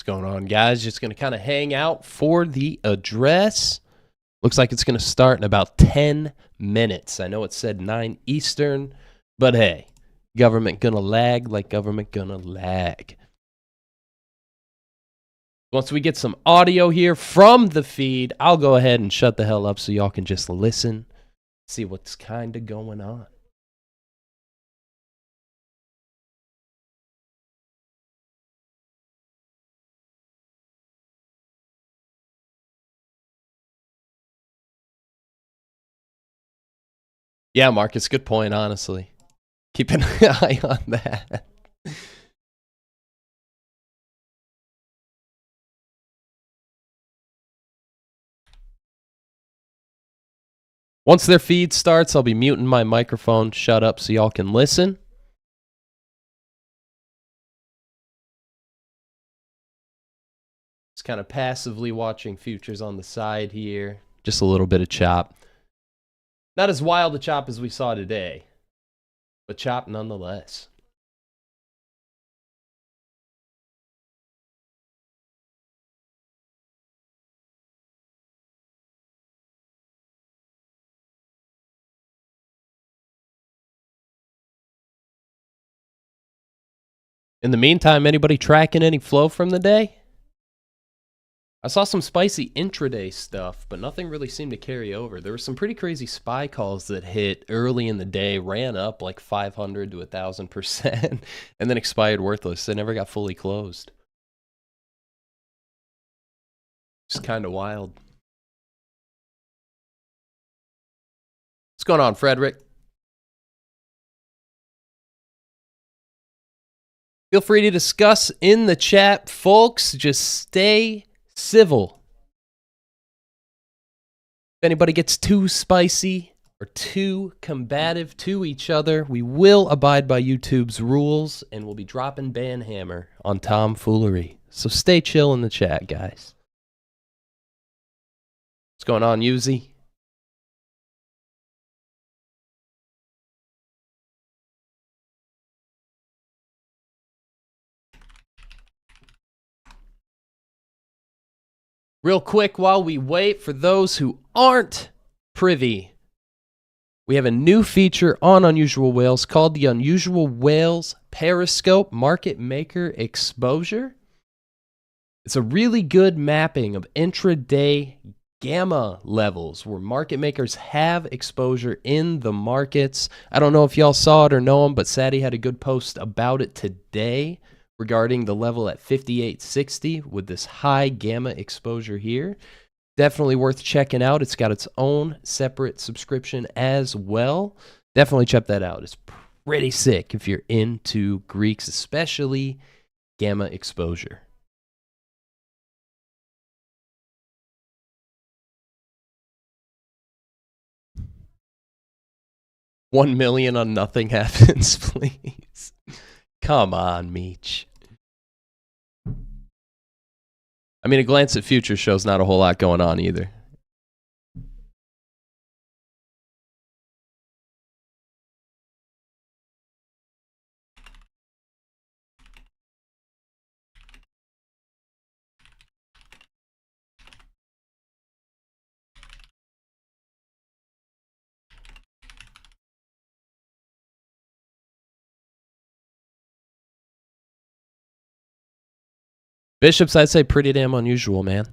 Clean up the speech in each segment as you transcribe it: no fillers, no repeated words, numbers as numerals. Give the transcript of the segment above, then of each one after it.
going on, guys? Just going to kind of hang out for the address. Looks like it's going to start in about 10 minutes. I know it said 9 Eastern, but hey, government going to lag like government going to lag. Once we get some audio here from the feed, I'll go ahead and shut the hell up so y'all can just listen, see what's kind of going on. Yeah, Marcus, good point, honestly. Keep an eye on that. Once their feed starts, I'll be muting my microphone, shut up so y'all can listen. Just kind of passively watching futures on the side here. Just a little bit of chop. Not as wild a chop as we saw today, but chop nonetheless. In the meantime, anybody tracking any flow from the day? I saw some spicy intraday stuff, but nothing really seemed to carry over. There were some pretty crazy SPY calls that hit early in the day, ran up like 500 to 1,000%, and then expired worthless. They never got fully closed. Just kind of wild. What's going on, Frederick? Feel free to discuss in the chat, folks. Just stay civil. If anybody gets too spicy or too combative to each other, we will abide by YouTube's rules and we'll be dropping ban hammer on tomfoolery. So stay chill in the chat, guys. What's going on, Yuzi? Real quick, while we wait, for those who aren't privy, we have a new feature on Unusual Whales called the Unusual Whales Periscope Market Maker Exposure. It's a really good mapping of intraday gamma levels where market makers have exposure in the markets. I don't know if y'all saw it or know him, but Sadie had a good post about it today regarding the level at 5860 with this high gamma exposure here. Definitely worth checking out. It's got its own separate subscription as well. Definitely check that out. It's pretty sick if you're into Greeks, especially gamma exposure. $1 million on nothing happens, please. Come on, Meech. I mean, a glance at future shows not a whole lot going on either. Bishops, I'd say pretty damn unusual, man.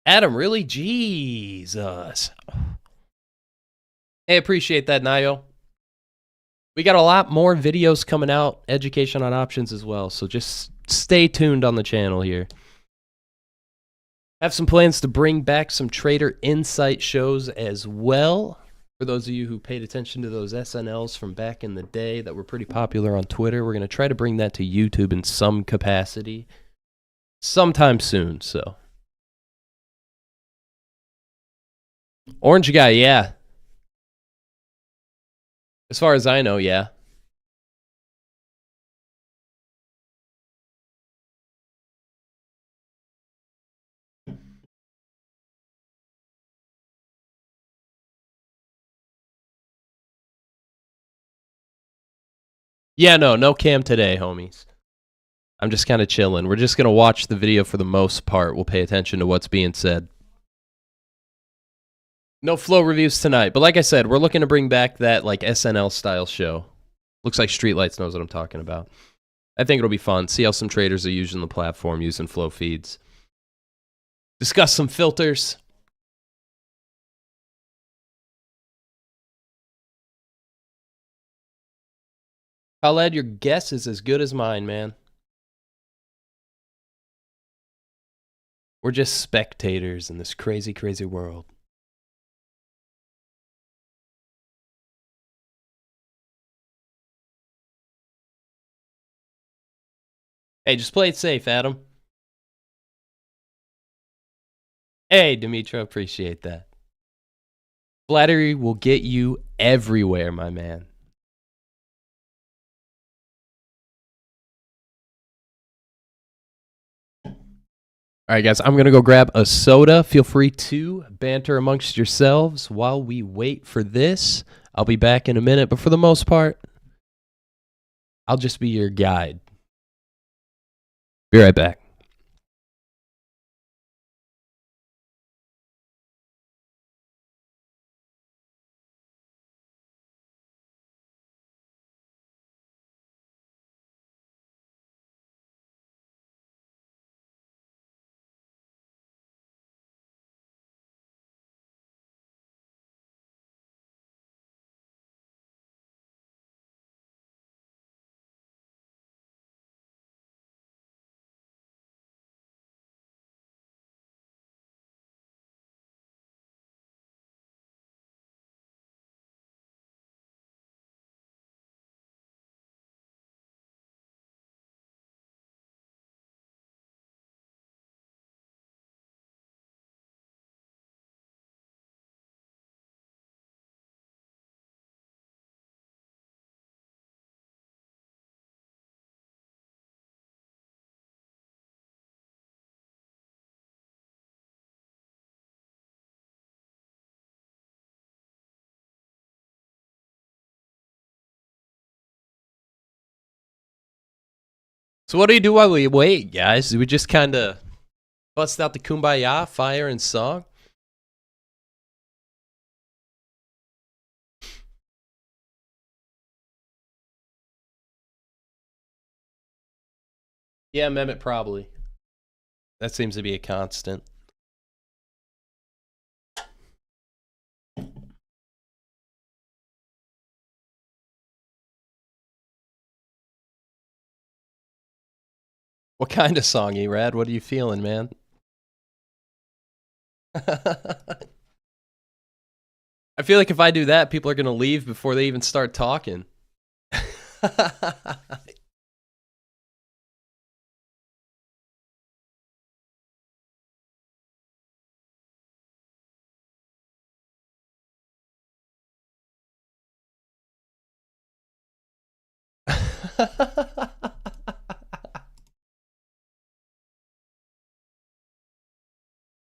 Adam, really? Jesus. Hey, appreciate that, Nayo. We got a lot more videos coming out, education on options as well, so just stay tuned on the channel here. I have some plans to bring back some trader insight shows as well. For those of you who paid attention to those SNLs from back in the day that were pretty popular on Twitter, we're going to try to bring that to YouTube in some capacity sometime soon, so. Orange guy, yeah. As far as I know, yeah. Yeah, no cam today, homies. I'm just kind of chilling. We're just going to watch the video for the most part. We'll pay attention to what's being said. No flow reviews tonight. But like I said, we're looking to bring back that like SNL style show. Looks like Streetlights knows what I'm talking about. I think it'll be fun. See how some traders are using the platform, using flow feeds. Discuss some filters. Khaled, your guess is as good as mine, man. We're just spectators in this crazy, crazy world. Hey, just play it safe, Adam. Hey, Dimitro, appreciate that. Flattery will get you everywhere, my man. All right, guys, I'm going to go grab a soda. Feel free to banter amongst yourselves while we wait for this. I'll be back in a minute, but for the most part, I'll just be your guide. Be right back. So what do you do while we wait, guys? Do we just kind of bust out the Kumbaya, fire, and song? Yeah, Mehmet, probably. That seems to be a constant. What kind of song, Erad? What are you feeling, man? I feel like if I do that, people are going to leave before they even start talking.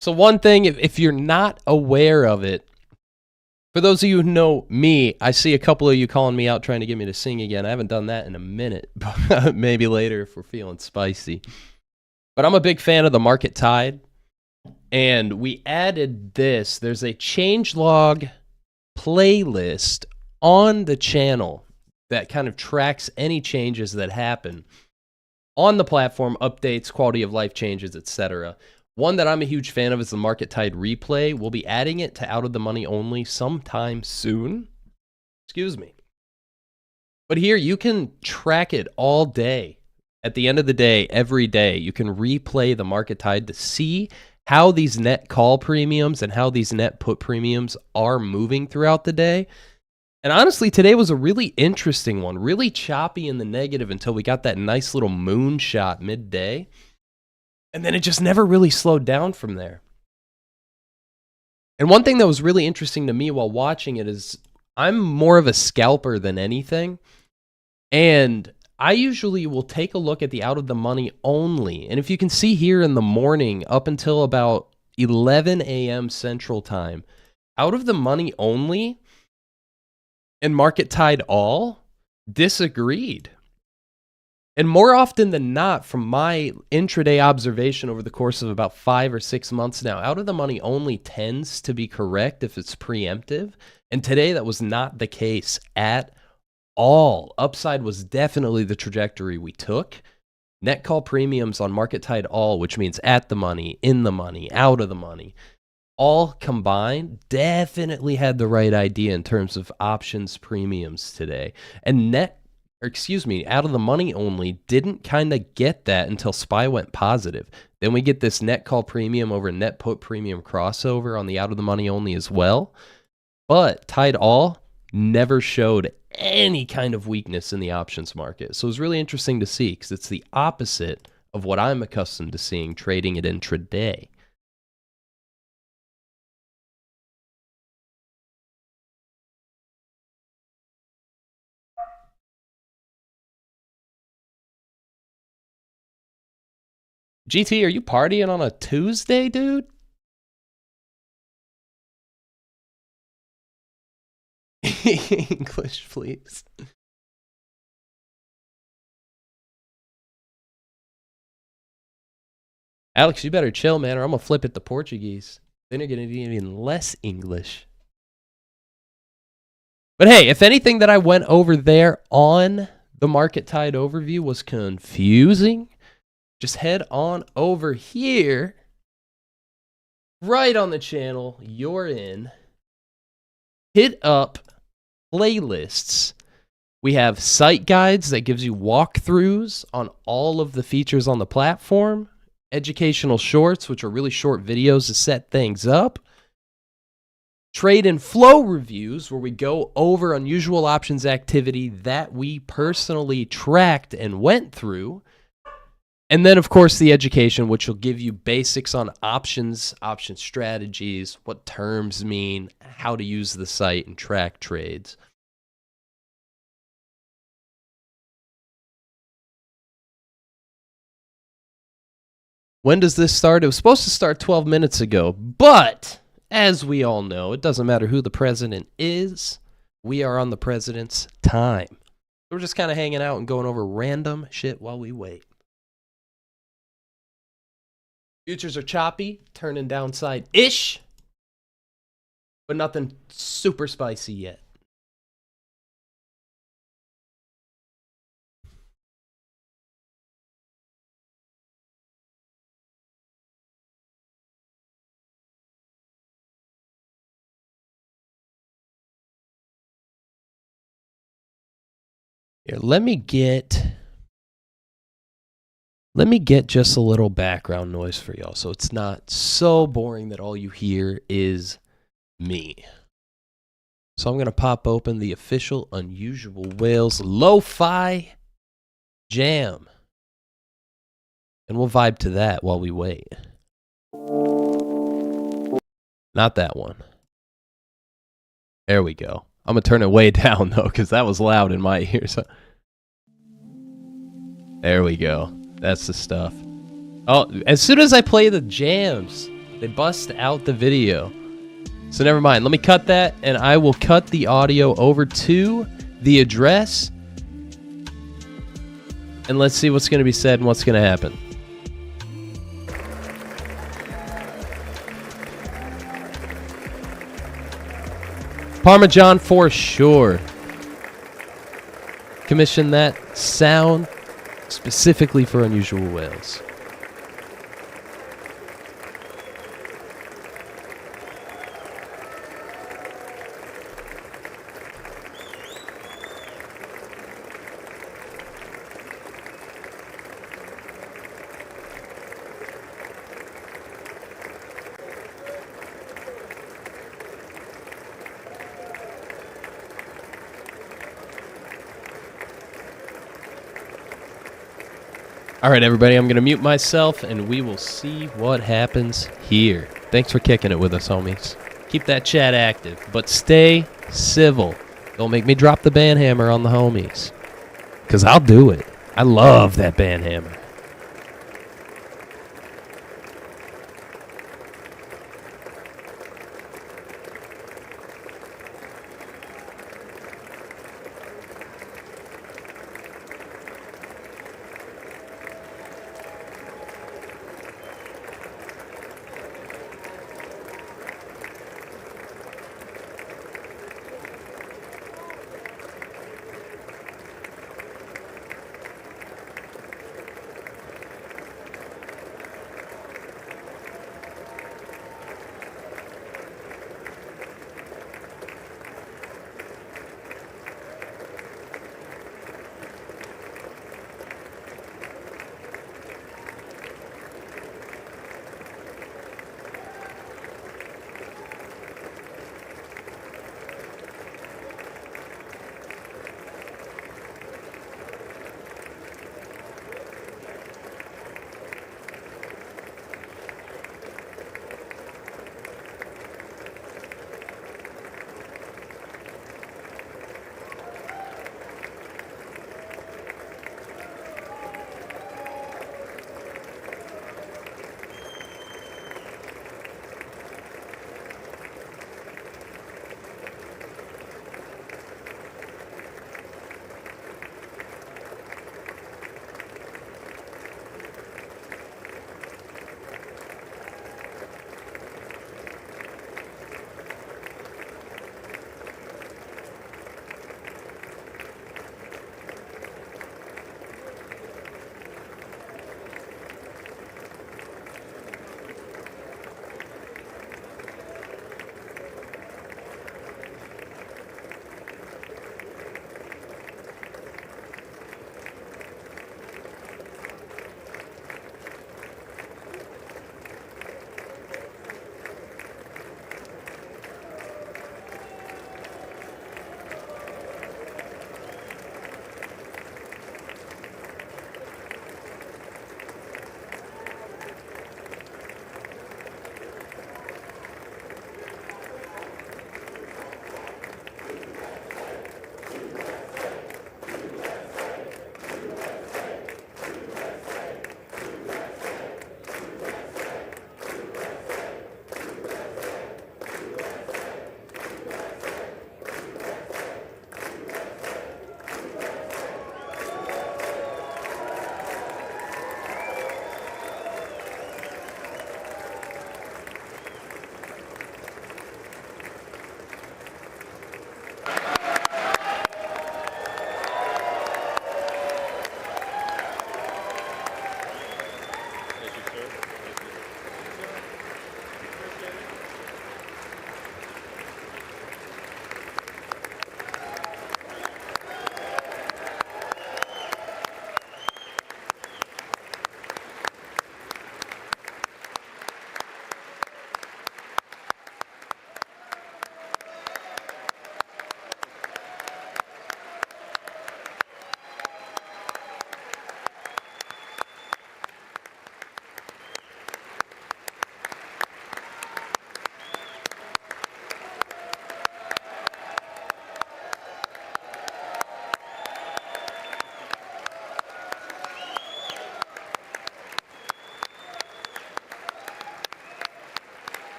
So one thing, if you're not aware of it, for those of you who know me, I see a couple of you calling me out trying to get me to sing again. I haven't done that in a minute, but maybe later if we're feeling spicy. But I'm a big fan of the market tide, and we added this. There's a changelog playlist on the channel that kind of tracks any changes that happen on the platform, updates, quality of life changes, etc. One that I'm a huge fan of is the Market Tide Replay. We'll be adding it to Out of the Money Only sometime soon. Excuse me. But here, you can track it all day. At the end of the day, every day, you can replay the Market Tide to see how these net call premiums and how these net put premiums are moving throughout the day. And honestly, today was a really interesting one. Really choppy in the negative until we got that nice little moonshot midday. And then it just never really slowed down from there. And one thing that was really interesting to me while watching it is I'm more of a scalper than anything. And I usually will take a look at the out of the money only. And if you can see here in the morning up until about 11 a.m. Central Time, out of the money only and Market Tide all disagreed. And more often than not, from my intraday observation over the course of about 5 or 6 months now, out of the money only tends to be correct if it's preemptive. And today that was not the case at all. Upside was definitely the trajectory we took. Net call premiums on market tide all, which means at the money, in the money, out of the money, all combined definitely had the right idea in terms of options premiums today. And out of the money only didn't kind of get that until SPY went positive. Then we get this net call premium over net put premium crossover on the out of the money only as well. But Tide All never showed any kind of weakness in the options market. So it was really interesting to see because it's the opposite of what I'm accustomed to seeing trading it intraday. GT, are you partying on a Tuesday, dude? English, please. Alex, you better chill, man, or I'm going to flip it to Portuguese. Then you're going to need even less English. But hey, if anything that I went over there on the market tide overview was confusing, just head on over here, right on the channel you're in. Hit up playlists. We have site guides that gives you walkthroughs on all of the features on the platform. Educational shorts, which are really short videos to set things up. Trade and flow reviews, where we go over unusual options activity that we personally tracked and went through. And then, of course, the education, which will give you basics on options, option strategies, what terms mean, how to use the site and track trades. When does this start? It was supposed to start 12 minutes ago, but as we all know, it doesn't matter who the president is. We are on the president's time. We're just kind of hanging out and going over random shit while we wait. Futures are choppy, turning downside-ish, but nothing super spicy yet. Here, let me get just a little background noise for y'all so it's not so boring that all you hear is me. So I'm going to pop open the official Unusual Whales Lo-Fi Jam. And we'll vibe to that while we wait. Not that one. There we go. I'm going to turn it way down, though, because that was loud in my ears. There we go. That's the stuff. Oh, as soon as I play the jams, they bust out the video. So never mind. Let me cut that, and I will cut the audio over to the address. And let's see what's going to be said and what's going to happen. Parmesan for sure. Commission that sound specifically for Unusual Whales. All right, everybody, I'm going to mute myself, and we will see what happens here. Thanks for kicking it with us, homies. Keep that chat active, but stay civil. Don't make me drop the band hammer on the homies, because I'll do it. I love that band hammer.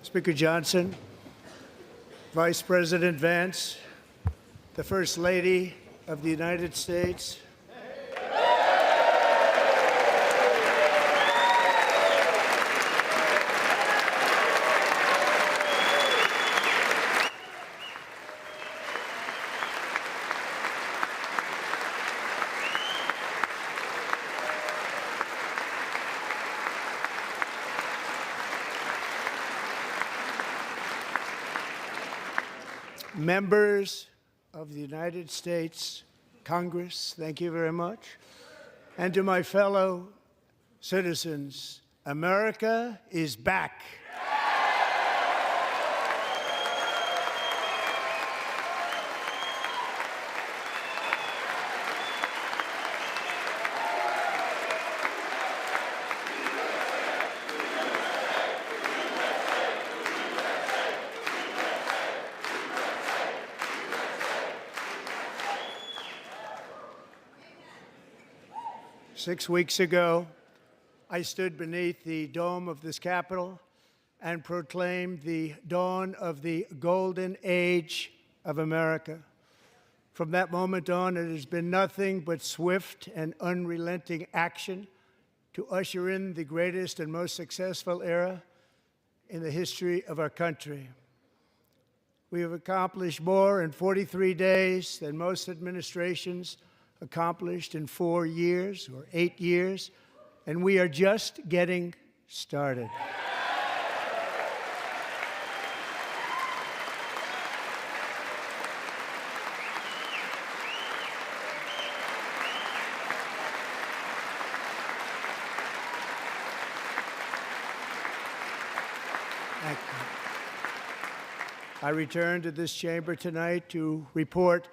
Speaker Johnson, Vice President Vance, the First Lady of the United States, members of the United States Congress, thank you very much. And to my fellow citizens, America is back. 6 weeks ago, I stood beneath the dome of this Capitol and proclaimed the dawn of the golden age of America. From that moment on, it has been nothing but swift and unrelenting action to usher in the greatest and most successful era in the history of our country. We have accomplished more in 43 days than most administrations accomplished in 4 years or 8 years, and we are just getting started. Thank you. I return to this chamber tonight to report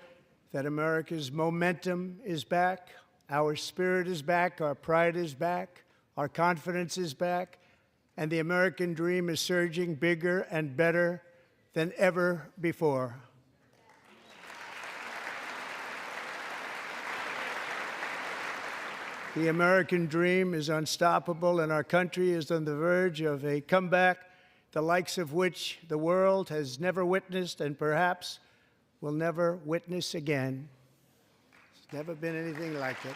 that America's momentum is back, our spirit is back, our pride is back, our confidence is back, and the American dream is surging bigger and better than ever before. The American dream is unstoppable, and our country is on the verge of a comeback, the likes of which the world has never witnessed and perhaps will never witness again. There's never been anything like it.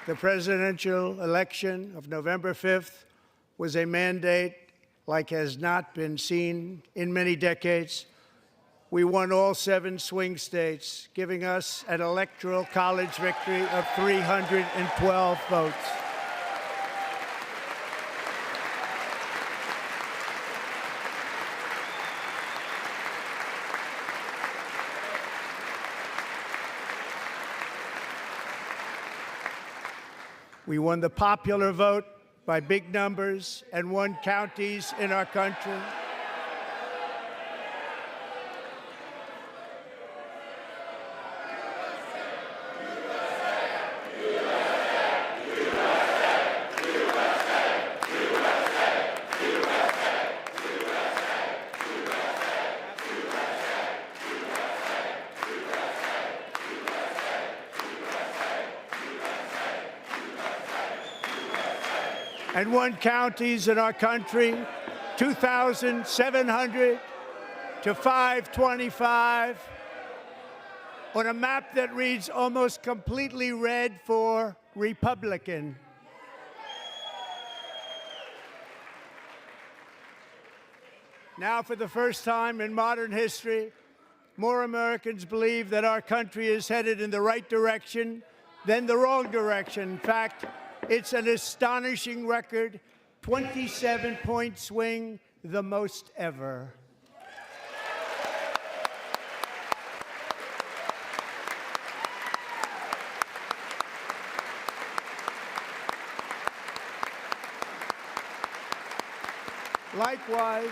The presidential election of November 5th was a mandate like has not been seen in many decades. We won all 7 swing states, giving us an electoral college victory of 312 votes. We won the popular vote by big numbers and won counties in our country. And won counties in our country, 2,700 to 525, on a map that reads almost completely red for Republican. Now, for the first time in modern history, more Americans believe that our country is headed in the right direction than the wrong direction. In fact, it's an astonishing record, 27-point swing, the most ever. Likewise,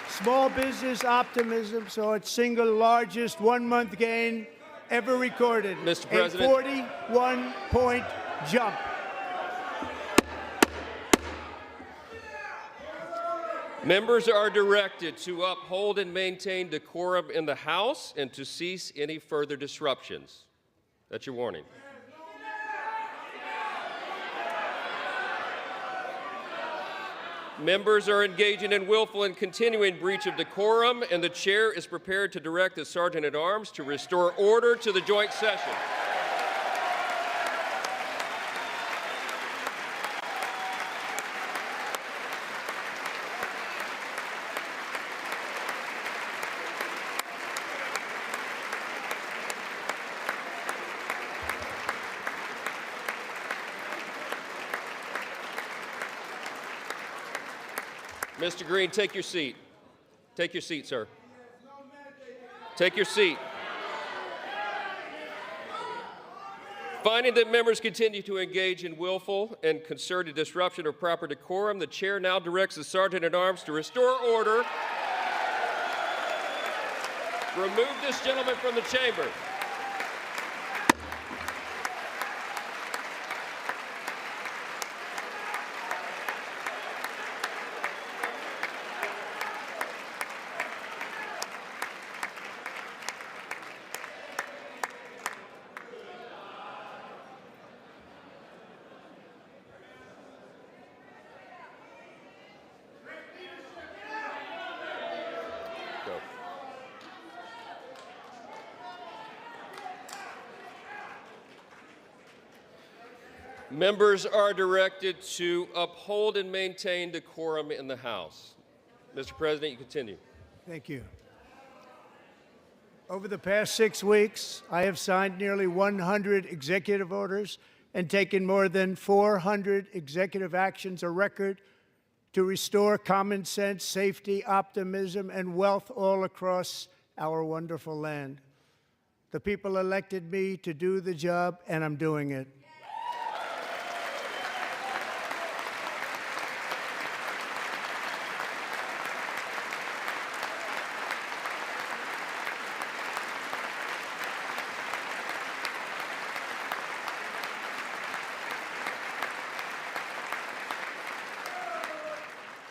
small business optimism saw its single largest one-month gain ever recorded. Mr. President. A 41-point jump. Members are directed to uphold and maintain decorum in the House and to cease any further disruptions. That's your warning. Members are engaging in willful and continuing breach of decorum, and the chair is prepared to direct the Sergeant-at-Arms to restore order to the joint session. Mr. Green, take your seat. Take your seat, sir. Take your seat. Finding that members continue to engage in willful and concerted disruption of proper decorum, the chair now directs the Sergeant-at-Arms to restore order. Remove this gentleman from the chamber. Go. Members are directed to uphold and maintain decorum in the House. Mr. President, you continue. Thank you. Over the past 6 weeks, I have signed nearly 100 executive orders and taken more than 400 executive actions, a record to restore common sense, safety, optimism, and wealth all across our wonderful land. The people elected me to do the job, and I'm doing it.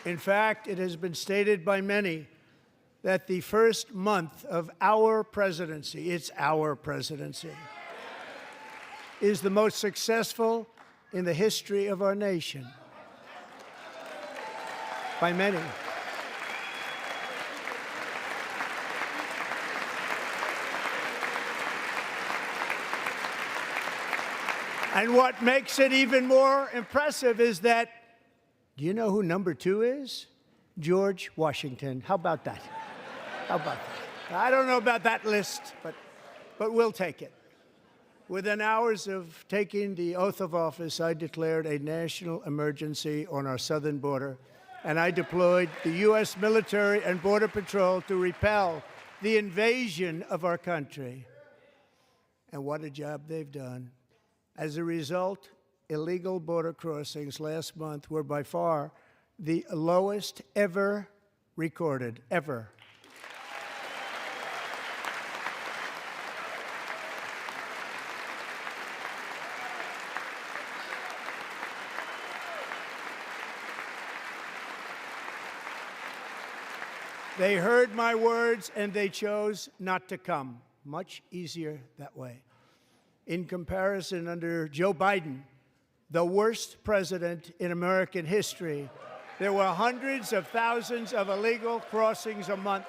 In fact, it has been stated by many that the first month of our presidency, it's our presidency, is the most successful in the history of our nation. By many. And what makes it even more impressive is that, do you know who number 2 is? George Washington. How about that? How about that? I don't know about that list, but we'll take it. Within hours of taking the oath of office, I declared a national emergency on our southern border, and I deployed the U.S. military and Border Patrol to repel the invasion of our country. And what a job they've done. As a result, illegal border crossings last month were by far the lowest ever recorded, ever. They heard my words and they chose not to come. Much easier that way. In comparison, under Joe Biden, the worst president in American history, there were hundreds of thousands of illegal crossings a month,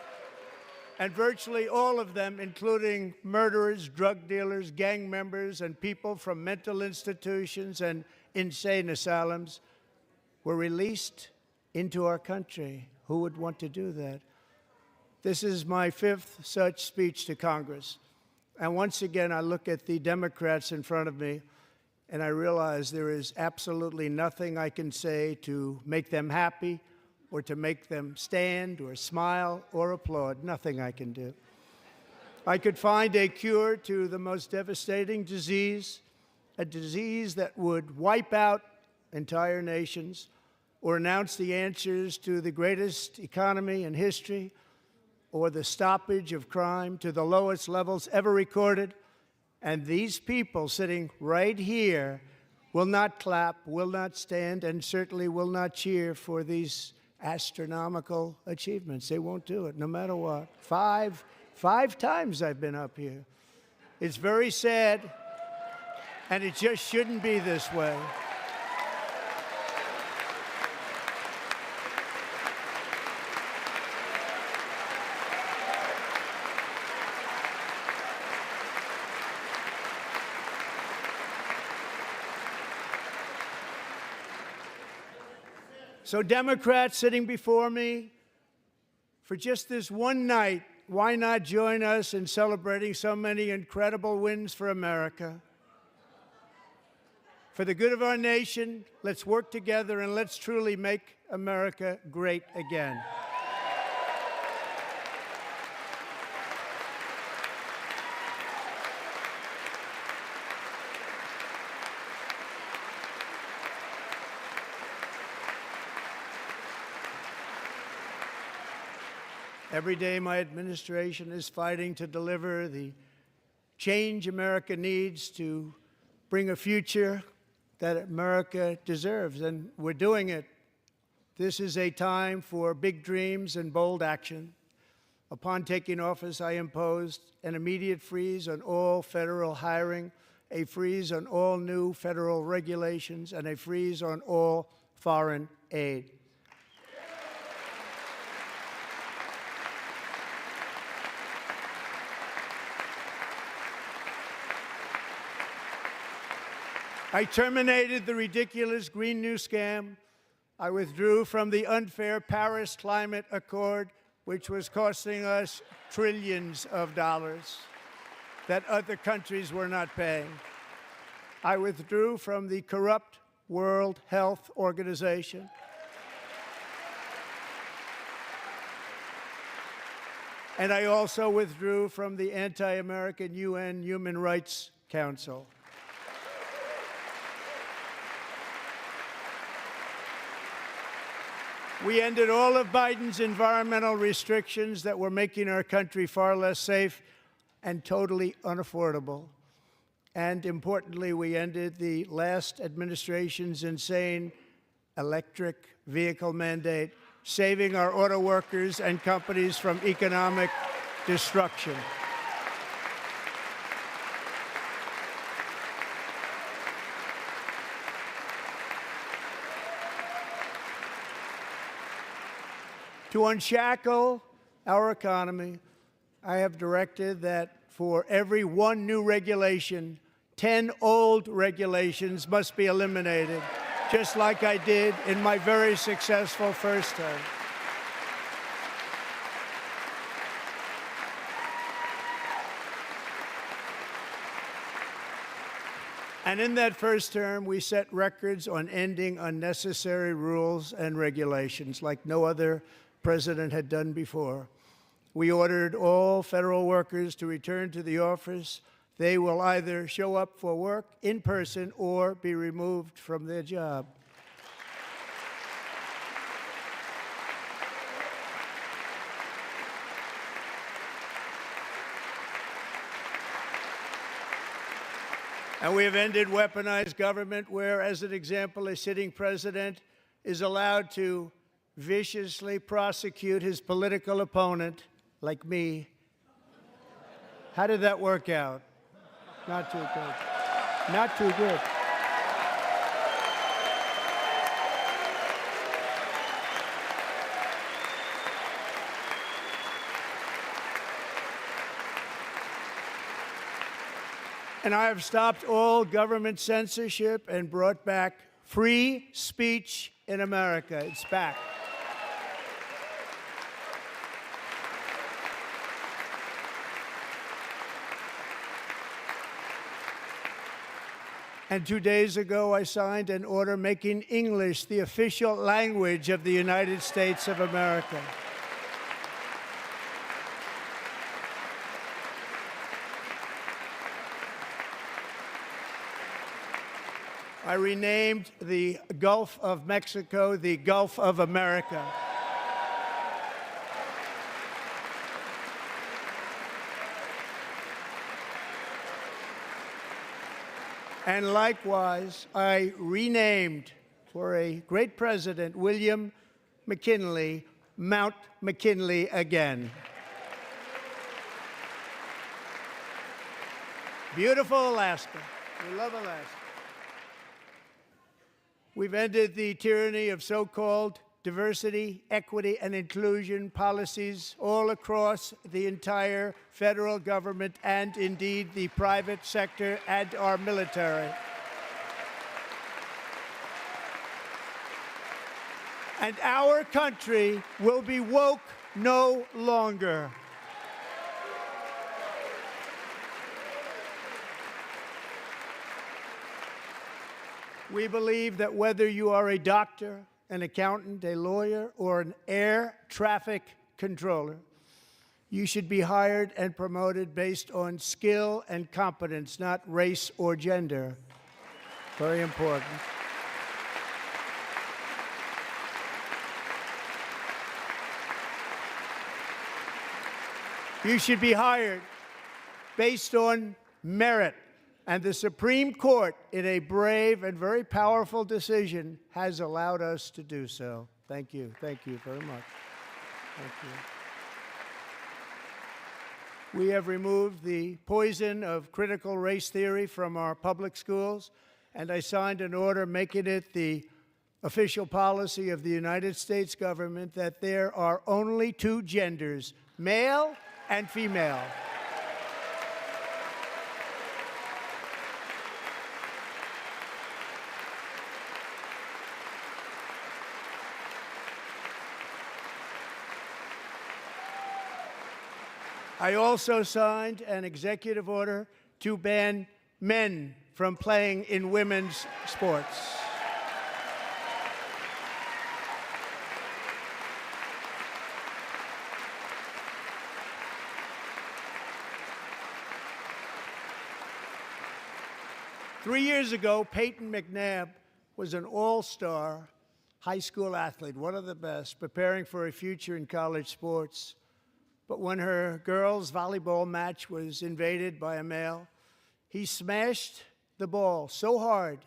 and virtually all of them, including murderers, drug dealers, gang members, and people from mental institutions and insane asylums, were released into our country. Who would want to do that? This is my 5th such speech to Congress. And once again, I look at the Democrats in front of me, and I realize there is absolutely nothing I can say to make them happy or to make them stand or smile or applaud. Nothing I can do. I could find a cure to the most devastating disease, a disease that would wipe out entire nations, or announce the answers to the greatest economy in history, or the stoppage of crime to the lowest levels ever recorded. And these people sitting right here will not clap, will not stand, and certainly will not cheer for these astronomical achievements. They won't do it, no matter what. Five times I've been up here. It's very sad, and it just shouldn't be this way. So Democrats sitting before me, for just this one night, why not join us in celebrating so many incredible wins for America? For the good of our nation, let's work together and let's truly make America great again. Every day, my administration is fighting to deliver the change America needs to bring a future that America deserves, and we're doing it. This is a time for big dreams and bold action. Upon taking office, I imposed an immediate freeze on all federal hiring, a freeze on all new federal regulations, and a freeze on all foreign aid. I terminated the ridiculous Green New Scam. I withdrew from the unfair Paris Climate Accord, which was costing us trillions of dollars that other countries were not paying. I withdrew from the corrupt World Health Organization. And I also withdrew from the anti-American UN Human Rights Council. We ended all of Biden's environmental restrictions that were making our country far less safe and totally unaffordable. And importantly, we ended the last administration's insane electric vehicle mandate, saving our auto workers and companies from economic destruction. To unshackle our economy, I have directed that for every one new regulation, 10 old regulations must be eliminated, just like I did in my very successful first term. And in that first term, we set records on ending unnecessary rules and regulations like no other president had done before. We ordered all federal workers to return to the office. They will either show up for work in person or be removed from their job. And we have ended weaponized government where, as an example, a sitting president is allowed to viciously prosecute his political opponent, like me. How did that work out? Not too good. Not too good. And I have stopped all government censorship and brought back free speech in America. It's back. And 2 days ago, I signed an order making English the official language of the United States of America. I renamed the Gulf of Mexico the Gulf of America. And likewise, I renamed, for a great president, William McKinley, Mount McKinley again. Beautiful Alaska. We love Alaska. We've ended the tyranny of so-called diversity, equity, and inclusion policies all across the entire federal government and indeed the private sector and our military. And our country will be woke no longer. We believe that whether you are a doctor, an accountant, a lawyer, or an air traffic controller, you should be hired and promoted based on skill and competence, not race or gender. Very important. You should be hired based on merit. And the Supreme Court, in a brave and very powerful decision, has allowed us to do so. Thank you. Thank you very much. Thank you. We have removed the poison of critical race theory from our public schools, and I signed an order making it the official policy of the United States government that there are only two genders, male and female. I also signed an executive order to ban men from playing in women's sports. Three years ago, Peyton McNabb was an all-star high school athlete, one of the best, preparing for a future in college sports. But when her girls' volleyball match was invaded by a male, he smashed the ball so hard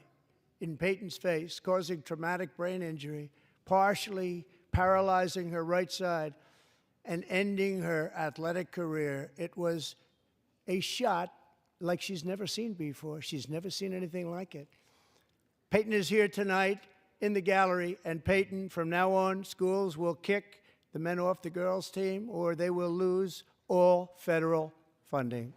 in Peyton's face, causing traumatic brain injury, partially paralyzing her right side, and ending her athletic career. It was a shot like she's never seen before. She's never seen anything like it. Peyton is here tonight in the gallery, and Peyton, from now on, schools will kick the men off the girls' team, or they will lose all federal funding.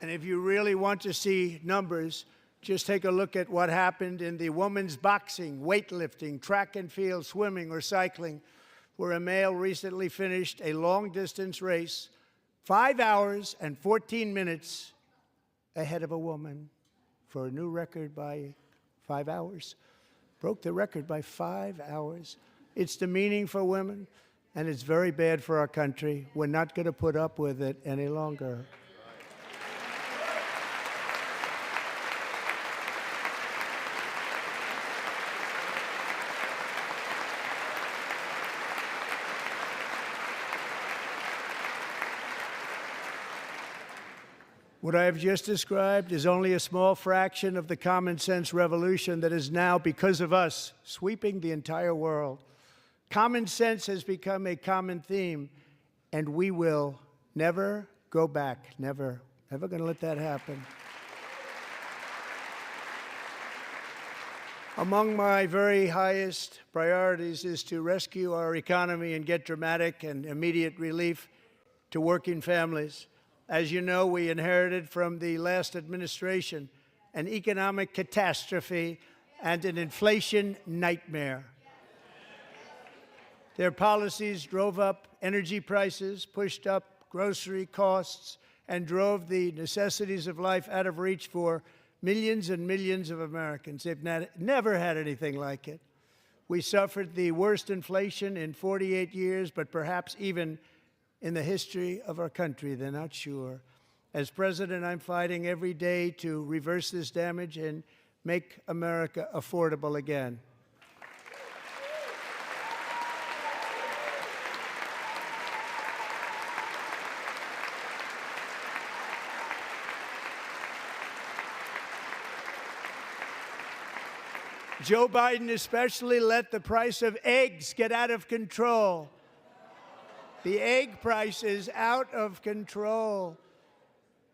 And if you really want to see numbers, just take a look at what happened in the women's boxing, weightlifting, track and field, swimming, or cycling, where a male recently finished a long-distance race 5 hours and 14 minutes ahead of a woman for a new record by 5 hours. Broke the record by 5 hours. It's demeaning for women, and it's very bad for our country. We're not going to put up with it any longer. What I have just described is only a small fraction of the common sense revolution that is now, because of us, sweeping the entire world. Common sense has become a common theme, and we will never go back. Never. Never going to let that happen. Among my very highest priorities is to rescue our economy and get dramatic and immediate relief to working families. As you know, we inherited from the last administration an economic catastrophe and an inflation nightmare. Their policies drove up energy prices, pushed up grocery costs, and drove the necessities of life out of reach for millions and millions of Americans. They've never had anything like it. We suffered the worst inflation in 48 years, but perhaps even in the history of our country. They're not sure. As president, I'm fighting every day to reverse this damage and make America affordable again. Joe Biden especially let the price of eggs get out of control. The egg price is out of control,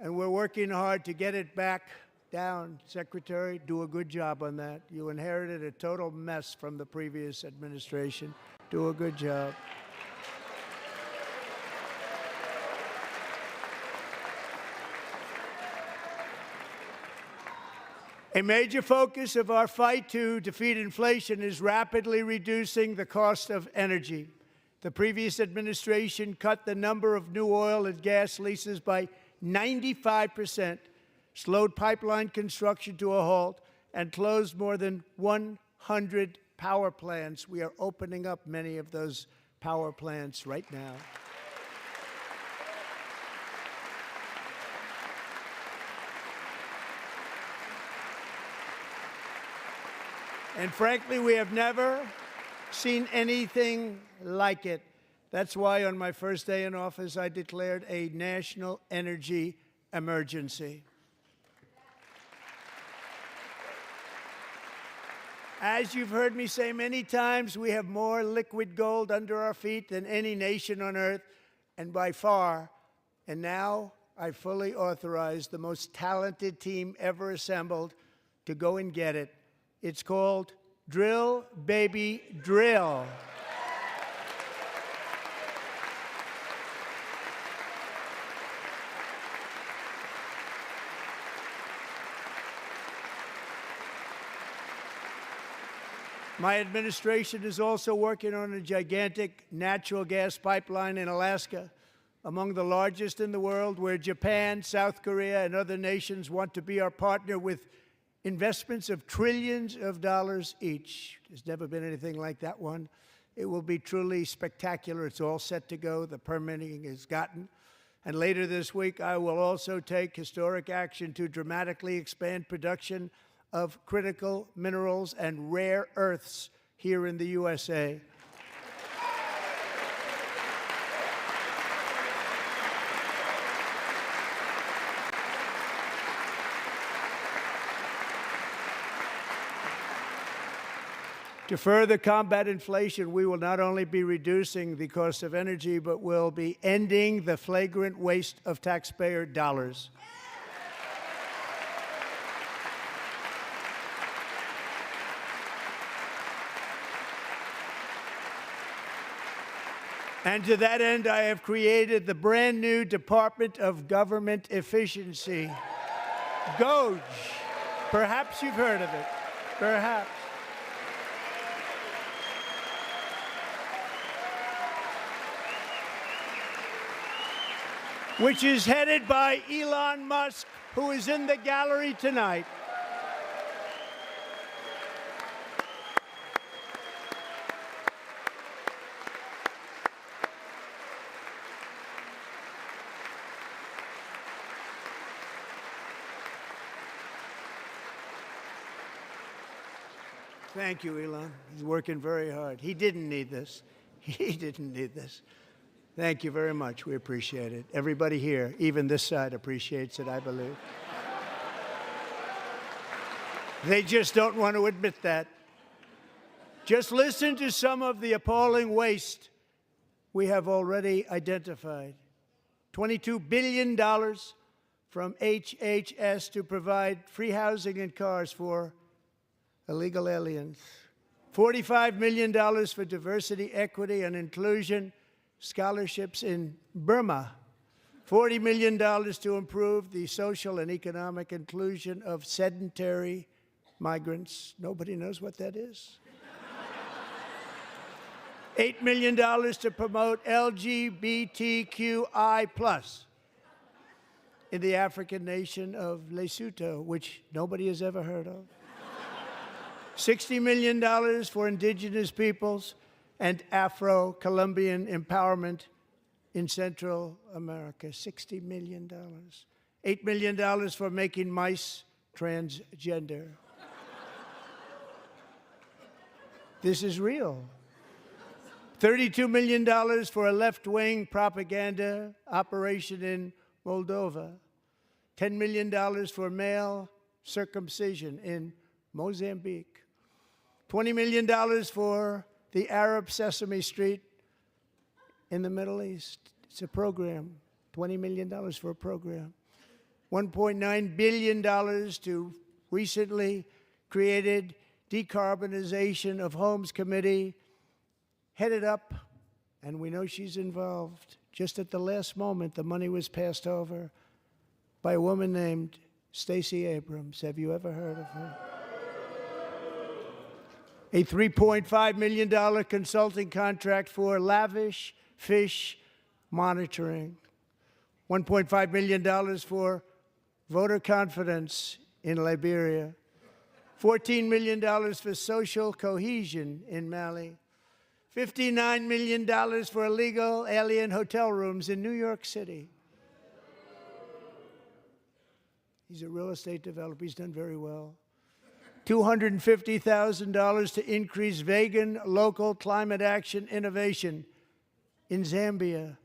and we're working hard to get it back down. Secretary, do a good job on that. You inherited a total mess from the previous administration. Do a good job. A major focus of our fight to defeat inflation is rapidly reducing the cost of energy. The previous administration cut the number of new oil and gas leases by 95%, slowed pipeline construction to a halt, and closed more than 100 power plants. We are opening up many of those power plants right now. And frankly, we have never seen anything like it. That's why on my first day in office, I declared a national energy emergency. As you've heard me say many times, we have more liquid gold under our feet than any nation on earth, and by far. And now I fully authorize the most talented team ever assembled to go and get it. It's called Drill, Baby, Drill. My administration is also working on a gigantic natural gas pipeline in Alaska, among the largest in the world, where Japan, South Korea, and other nations want to be our partner with investments of trillions of dollars each. There's never been anything like that one. It will be truly spectacular. It's all set to go. The permitting is gotten. And later this week, I will also take historic action to dramatically expand production of critical minerals and rare earths here in the USA. To further combat inflation, we will not only be reducing the cost of energy, but will be ending the flagrant waste of taxpayer dollars. And to that end, I have created the brand new Department of Government Efficiency, DOGE. Perhaps you've heard of it. Perhaps. Which is headed by Elon Musk, who is in the gallery tonight. Thank you, Elon. He's working very hard. He didn't need this. He didn't need this. Thank you very much. We appreciate it. Everybody here, even this side, appreciates it, I believe. They just don't want to admit that. Just listen to some of the appalling waste we have already identified. $22 billion from HHS to provide free housing and cars for illegal aliens. $45 million for diversity, equity, and inclusion scholarships in Burma. $40 million to improve the social and economic inclusion of sedentary migrants. Nobody knows what that is. $8 million to promote LGBTQI+ in the African nation of Lesotho, which nobody has ever heard of. $60 million for indigenous peoples and Afro-Colombian empowerment in Central America, $60 million. $8 million for making mice transgender. This is real. $32 million for a left-wing propaganda operation in Moldova. $10 million for male circumcision in Mozambique. $20 million for the Arab Sesame Street in the Middle East. It's a program. $20 million for a program. $1.9 billion to recently created Decarbonization of Homes Committee, headed up, and we know she's involved. Just at the last moment, the money was passed over by a woman named Stacey Abrams. Have you ever heard of her? A $3.5 million consulting contract for lavish fish monitoring. $1.5 million for voter confidence in Liberia. $14 million for social cohesion in Mali. $59 million for illegal alien hotel rooms in New York City. He's a real estate developer. He's done very well. $250,000 to increase vegan local climate action innovation in Zambia.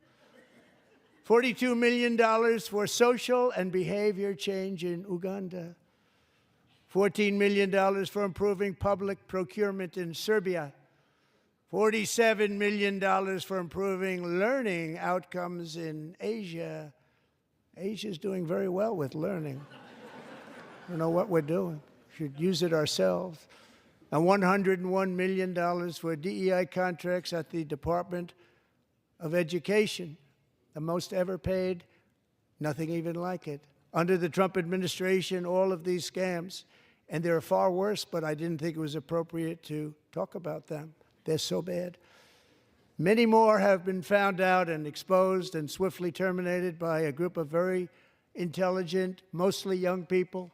$42 million for social and behavior change in Uganda. $14 million for improving public procurement in Serbia. $47 million for improving learning outcomes in Asia. Asia's doing very well with learning. I don't know what we're doing. We should use it ourselves. And $101 million for DEI contracts at the Department of Education, the most ever paid, nothing even like it. Under the Trump administration, all of these scams, and they're far worse, but I didn't think it was appropriate to talk about them. They're so bad. Many more have been found out and exposed and swiftly terminated by a group of very intelligent, mostly young people,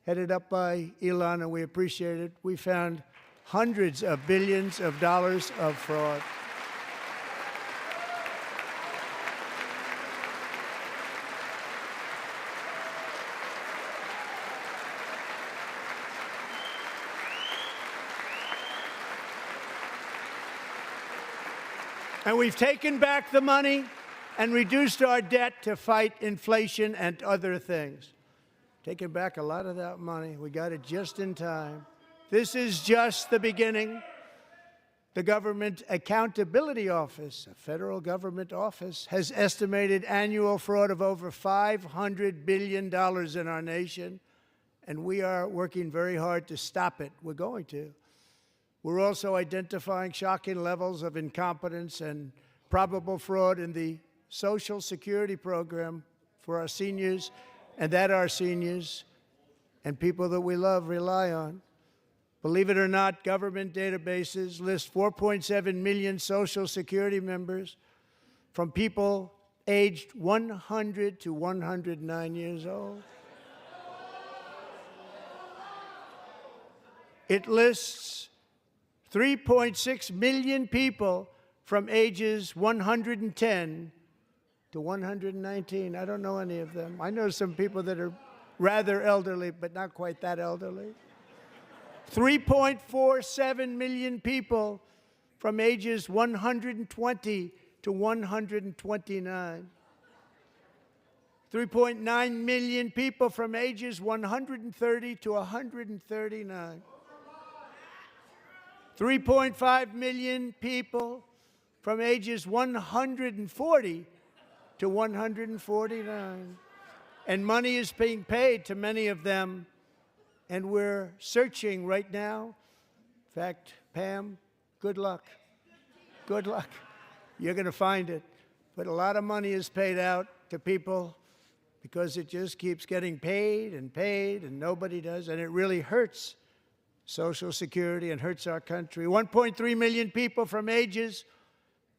headed up by Elon, and we appreciate it. We found hundreds of billions of dollars of fraud. And we've taken back the money and reduced our debt to fight inflation and other things. Taken back a lot of that money. We got it just in time. This is just the beginning. The Government Accountability Office, a federal government office, has estimated annual fraud of over $500 billion in our nation, and we are working very hard to stop it. We're going to. We're also identifying shocking levels of incompetence and probable fraud in the Social Security program for our seniors, and that our seniors and people that we love rely on. Believe it or not, government databases list 4.7 million Social Security members from people aged 100 to 109 years old. It lists 3.6 million people from ages 110 to 119. I don't know any of them. I know some people that are rather elderly, but not quite that elderly. 3.47 million people from ages 120 to 129. 3.9 million people from ages 130 to 139. 3.5 million people from ages 140 to 149. And money is being paid to many of them, and we're searching right now. In fact, Pam, good luck. Good luck. You're going to find it. But a lot of money is paid out to people because it just keeps getting paid, and nobody does, and it really hurts Social Security and hurts our country. 1.3 million people from ages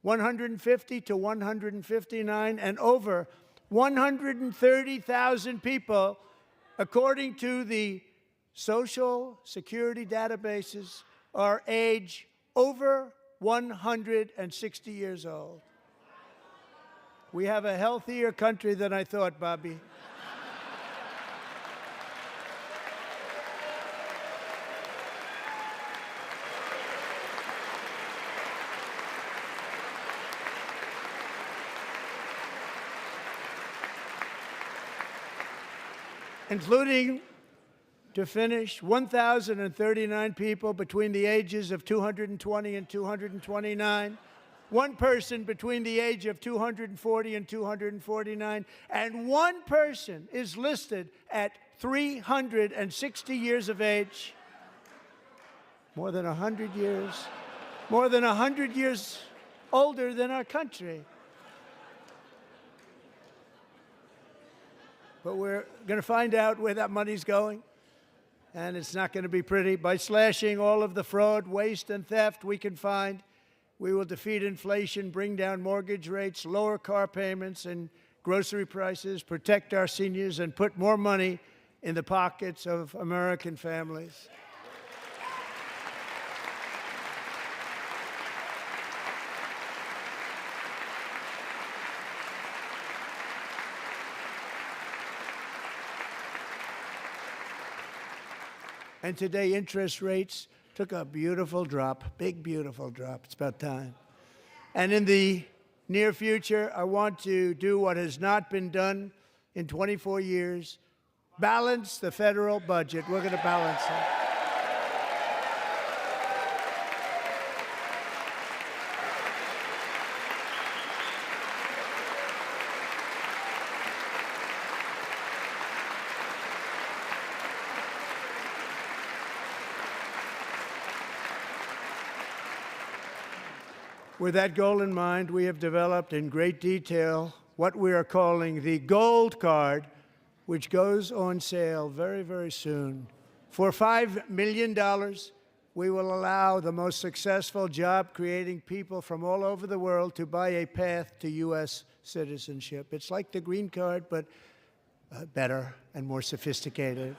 150 to 159, and over 130,000 people, according to the Social Security databases, are age over 160 years old. We have a healthier country than I thought, Bobby. Including, to finish, 1,039 people between the ages of 220 and 229, one person between the age of 240 and 249, and one person is listed at 360 years of age. More than 100 years older than our country. But we're going to find out where that money's going, and it's not going to be pretty. By slashing all of the fraud, waste, and theft we can find, we will defeat inflation, bring down mortgage rates, lower car payments and grocery prices, protect our seniors, and put more money in the pockets of American families. And today, interest rates took a beautiful drop, big, beautiful drop. It's about time. And in the near future, I want to do what has not been done in 24 years, balance the federal budget. We're going to balance it. With that goal in mind, we have developed in great detail what we are calling the Gold Card, which goes on sale very, very soon. For $5 million, we will allow the most successful job-creating people from all over the world to buy a path to U.S. citizenship. It's like the green card, but better and more sophisticated.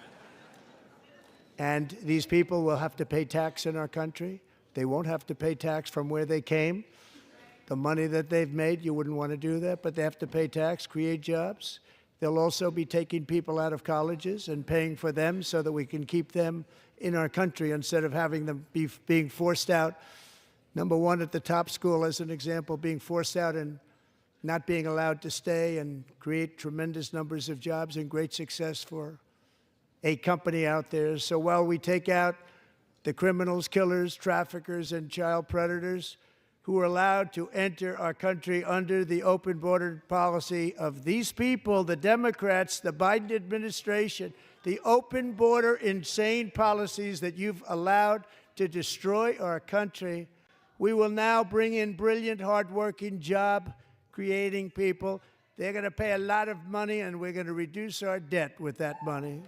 And these people will have to pay tax in our country. They won't have to pay tax from where they came. The money that they've made, you wouldn't want to do that, but they have to pay tax, create jobs. They'll also be taking people out of colleges and paying for them so that we can keep them in our country instead of having them being forced out. Number one, at the top school, as an example, being forced out and not being allowed to stay and create tremendous numbers of jobs and great success for a company out there. So while we take out the criminals, killers, traffickers, and child predators who are allowed to enter our country under the open border policy of these people, the Democrats, the Biden administration, the open border insane policies that you've allowed to destroy our country, we will now bring in brilliant, hardworking, job-creating people. They're going to pay a lot of money, and we're going to reduce our debt with that money.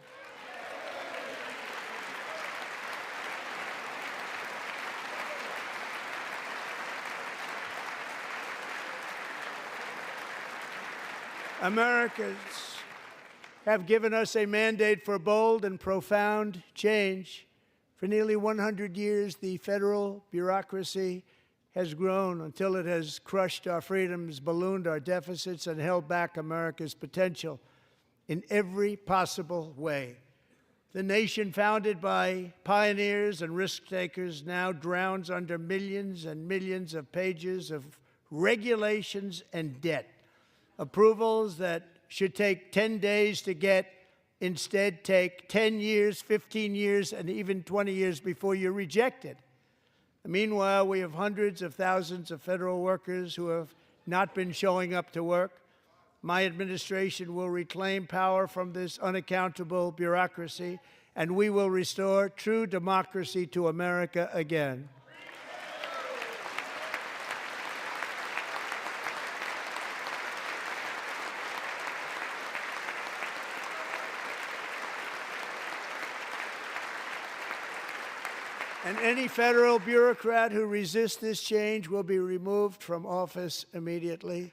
Americans have given us a mandate for bold and profound change. For nearly 100 years, the federal bureaucracy has grown until it has crushed our freedoms, ballooned our deficits, and held back America's potential in every possible way. The nation founded by pioneers and risk-takers now drowns under millions and millions of pages of regulations and debt. Approvals that should take 10 days to get instead take 10 years, 15 years, and even 20 years before you're rejected. Meanwhile, we have hundreds of thousands of federal workers who have not been showing up to work. My administration will reclaim power from this unaccountable bureaucracy, and we will restore true democracy to America again. And any federal bureaucrat who resists this change will be removed from office immediately.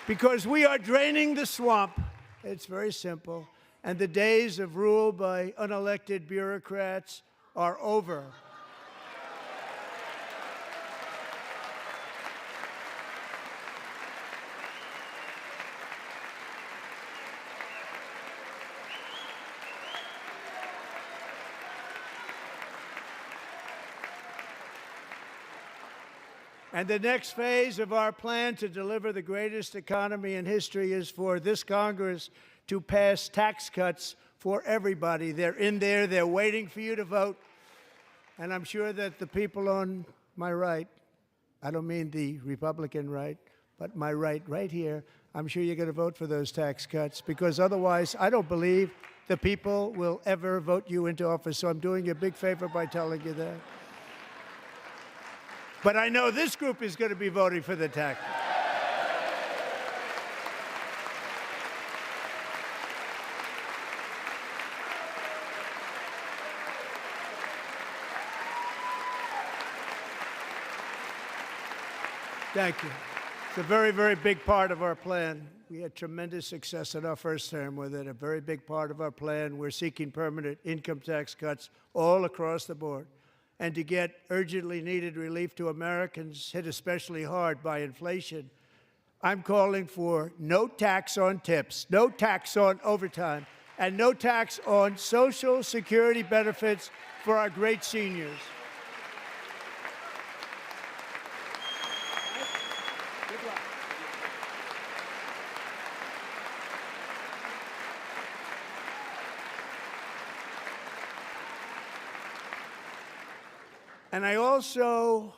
Because we are draining the swamp. It's very simple. And the days of rule by unelected bureaucrats are over. And the next phase of our plan to deliver the greatest economy in history is for this Congress to pass tax cuts for everybody. They're in there. They're waiting for you to vote. And I'm sure that the people on my right, I don't mean the Republican right, but my right here, I'm sure you're going to vote for those tax cuts, because otherwise I don't believe the people will ever vote you into office. So I'm doing you a big favor by telling you that. But I know this group is going to be voting for the tax. Thank you. It's a very, very big part of our plan. We had tremendous success in our first term with it. A very big part of our plan. We're seeking permanent income tax cuts all across the board. And to get urgently needed relief to Americans hit especially hard by inflation, I'm calling for no tax on tips, no tax on overtime, and no tax on Social Security benefits for our great seniors. And I also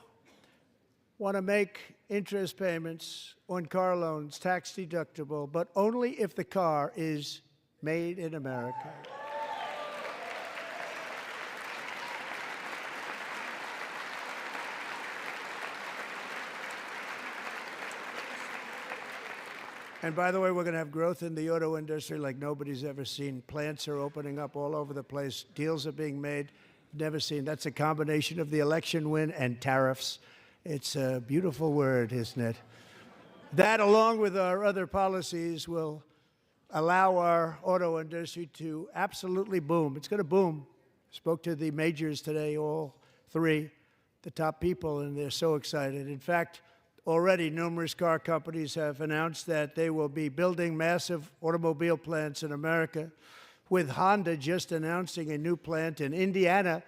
want to make interest payments on car loans tax deductible, but only if the car is made in America. And by the way, we're going to have growth in the auto industry like nobody's ever seen. Plants are opening up all over the place. Deals are being made. Never seen. That's a combination of the election win and tariffs. It's a beautiful word, isn't it? That, along with our other policies, will allow our auto industry to absolutely boom. It's going to boom. Spoke to the majors today, all three, the top people, and they're so excited. In fact, already numerous car companies have announced that they will be building massive automobile plants in America, with Honda just announcing a new plant in Indiana,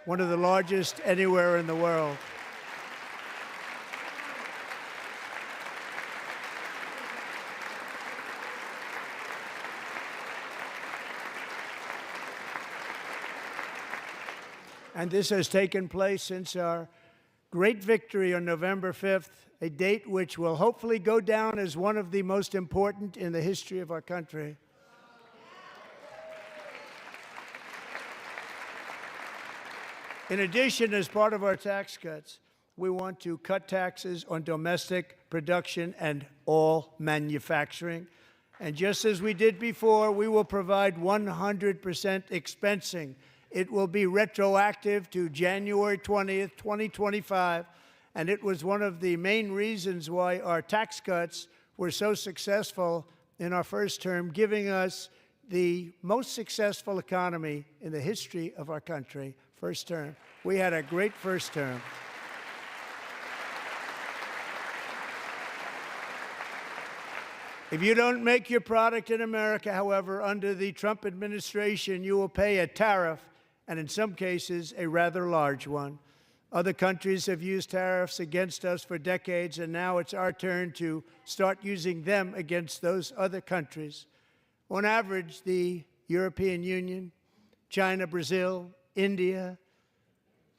one of the largest anywhere in the world. And this has taken place since our great victory on November 5th, a date which will hopefully go down as one of the most important in the history of our country. In addition, as part of our tax cuts, we want to cut taxes on domestic production and all manufacturing. And just as we did before, we will provide 100% expensing. It will be retroactive to January 20th, 2025. And it was one of the main reasons why our tax cuts were so successful in our first term, giving us the most successful economy in the history of our country. First term. We had a great first term. If you don't make your product in America, however, under the Trump administration, you will pay a tariff, and in some cases, a rather large one. Other countries have used tariffs against us for decades, and now it's our turn to start using them against those other countries. On average, the European Union, China, Brazil, India,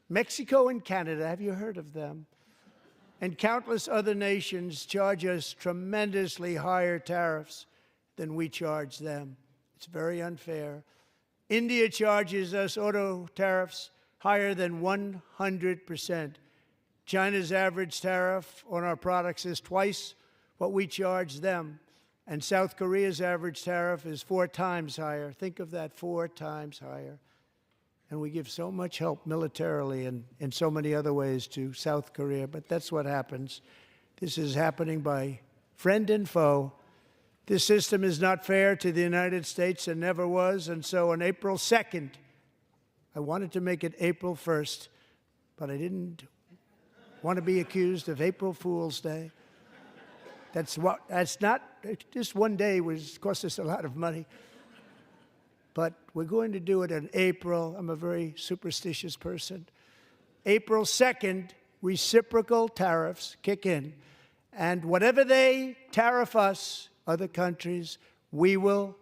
Mexico, and Canada, have you heard of them? And countless other nations charge us tremendously higher tariffs than we charge them. It's very unfair. India charges us auto tariffs higher than 100%. China's average tariff on our products is twice what we charge them. And South Korea's average tariff is 4 times higher. Think of that, 4 times higher. And we give so much help militarily and in so many other ways to South Korea. But that's what happens. This is happening by friend and foe. This system is not fair to the United States and never was. And so on April 2nd, I wanted to make it April 1st, but I didn't want to be accused of April Fool's Day. That's not, just one day cost us a lot of money. But we're going to do it in April. I'm a very superstitious person. April 2nd, reciprocal tariffs kick in. And whatever they tariff us, other countries, we will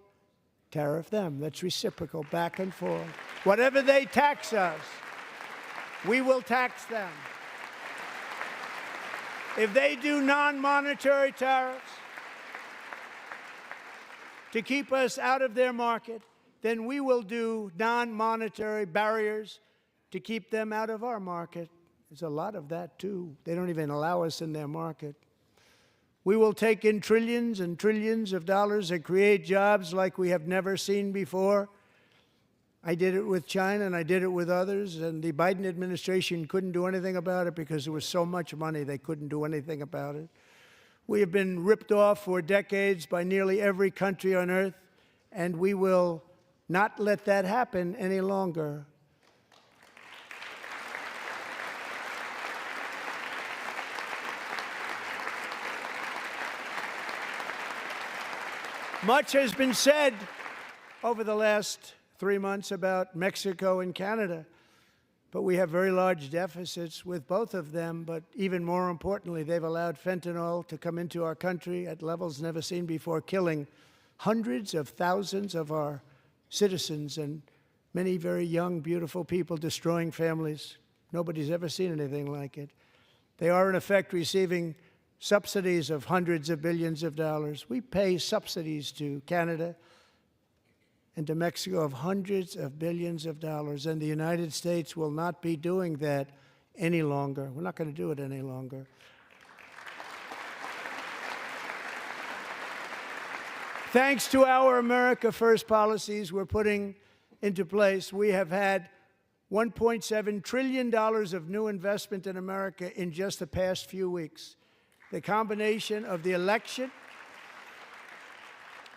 tariff them. That's reciprocal, back and forth. Whatever they tax us, we will tax them. If they do non-monetary tariffs to keep us out of their market, then we will do non-monetary barriers to keep them out of our market. There's a lot of that, too. They don't even allow us in their market. We will take in trillions and trillions of dollars and create jobs like we have never seen before. I did it with China, and I did it with others, and the Biden administration couldn't do anything about it because there was so much money they couldn't do anything about it. We have been ripped off for decades by nearly every country on earth, and we will not let that happen any longer. Much has been said over the last 3 months about Mexico and Canada, but we have very large deficits with both of them. But even more importantly, they've allowed fentanyl to come into our country at levels never seen before, killing hundreds of thousands of our citizens and many very young, beautiful people, destroying families. Nobody's ever seen anything like it. They are, in effect, receiving subsidies of hundreds of billions of dollars. We pay subsidies to Canada and to Mexico of hundreds of billions of dollars, and the United States will not be doing that any longer. We're not going to do it any longer. Thanks to our America First policies we're putting into place, we have had $1.7 trillion of new investment in America in just the past few weeks. The combination of the election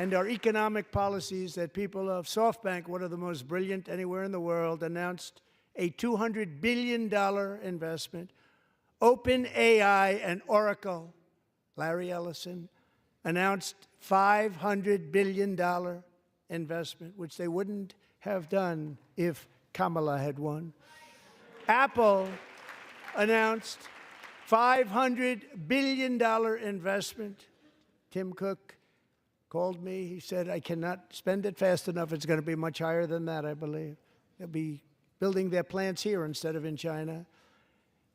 and our economic policies that people of SoftBank, one of the most brilliant anywhere in the world, announced a $200 billion investment. OpenAI and Oracle, Larry Ellison, announced $500 billion investment, which they wouldn't have done if Kamala had won. Apple announced $500 billion investment. Tim Cook called me. He said, I cannot spend it fast enough. It's going to be much higher than that, I believe. They'll be building their plants here instead of in China.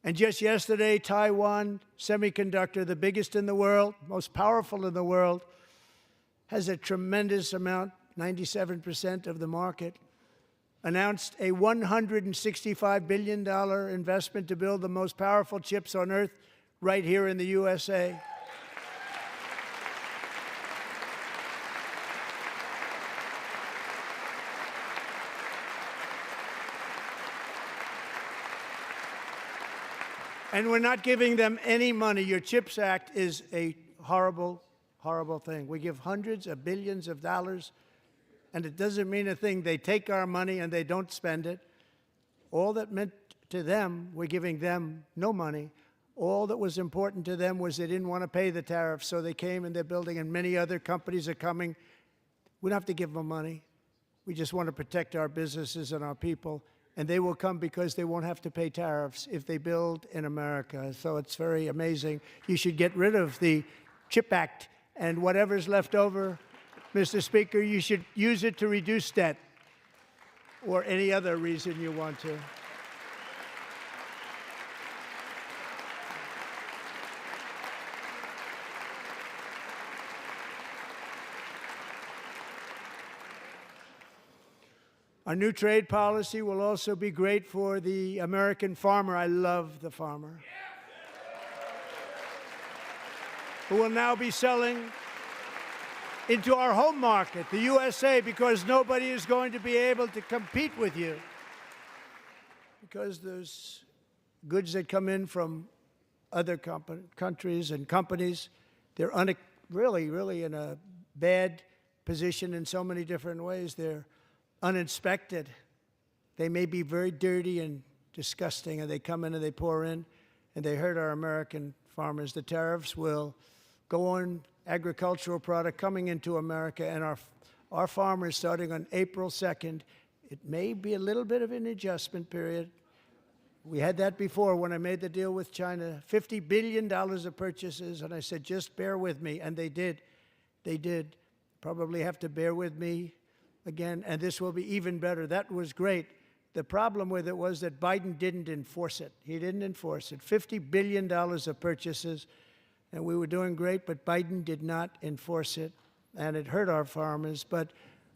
And just yesterday, Taiwan Semiconductor, the biggest in the world, most powerful in the world, has a tremendous amount, 97% of the market, announced a $165 billion investment to build the most powerful chips on earth right here in the USA. And we're not giving them any money. Your CHIPS Act is a horrible, horrible thing. We give hundreds of billions of dollars, and it doesn't mean a thing. They take our money and they don't spend it. All that meant to them, we're giving them no money. All that was important to them was they didn't want to pay the tariffs, so they came and they're building, and many other companies are coming. We don't have to give them money. We just want to protect our businesses and our people. And they will come because they won't have to pay tariffs if they build in America. So it's very amazing. You should get rid of the CHIP Act, and whatever's left over, Mr. Speaker, you should use it to reduce debt or any other reason you want to. Our new trade policy will also be great for the American farmer. I love the farmer, who will now be selling into our home market, the USA, because nobody is going to be able to compete with you. Because there's goods that come in from other countries and companies, they're really in a bad position in so many different ways. They're uninspected. They may be very dirty and disgusting, and they come in and they pour in, and they hurt our American farmers. The tariffs will go on agricultural product coming into America, and our farmers, starting on April 2nd, it may be a little bit of an adjustment period, We had that before when I made the deal with China, $50 billion of purchases, and I said, just bear with me, and they did. They did. Probably have to bear with me again, and this will be even better. That was great. The problem with it was that Biden didn't enforce it. He didn't enforce it. $50 billion of purchases, and we were doing great, but Biden did not enforce it, and it hurt our farmers. But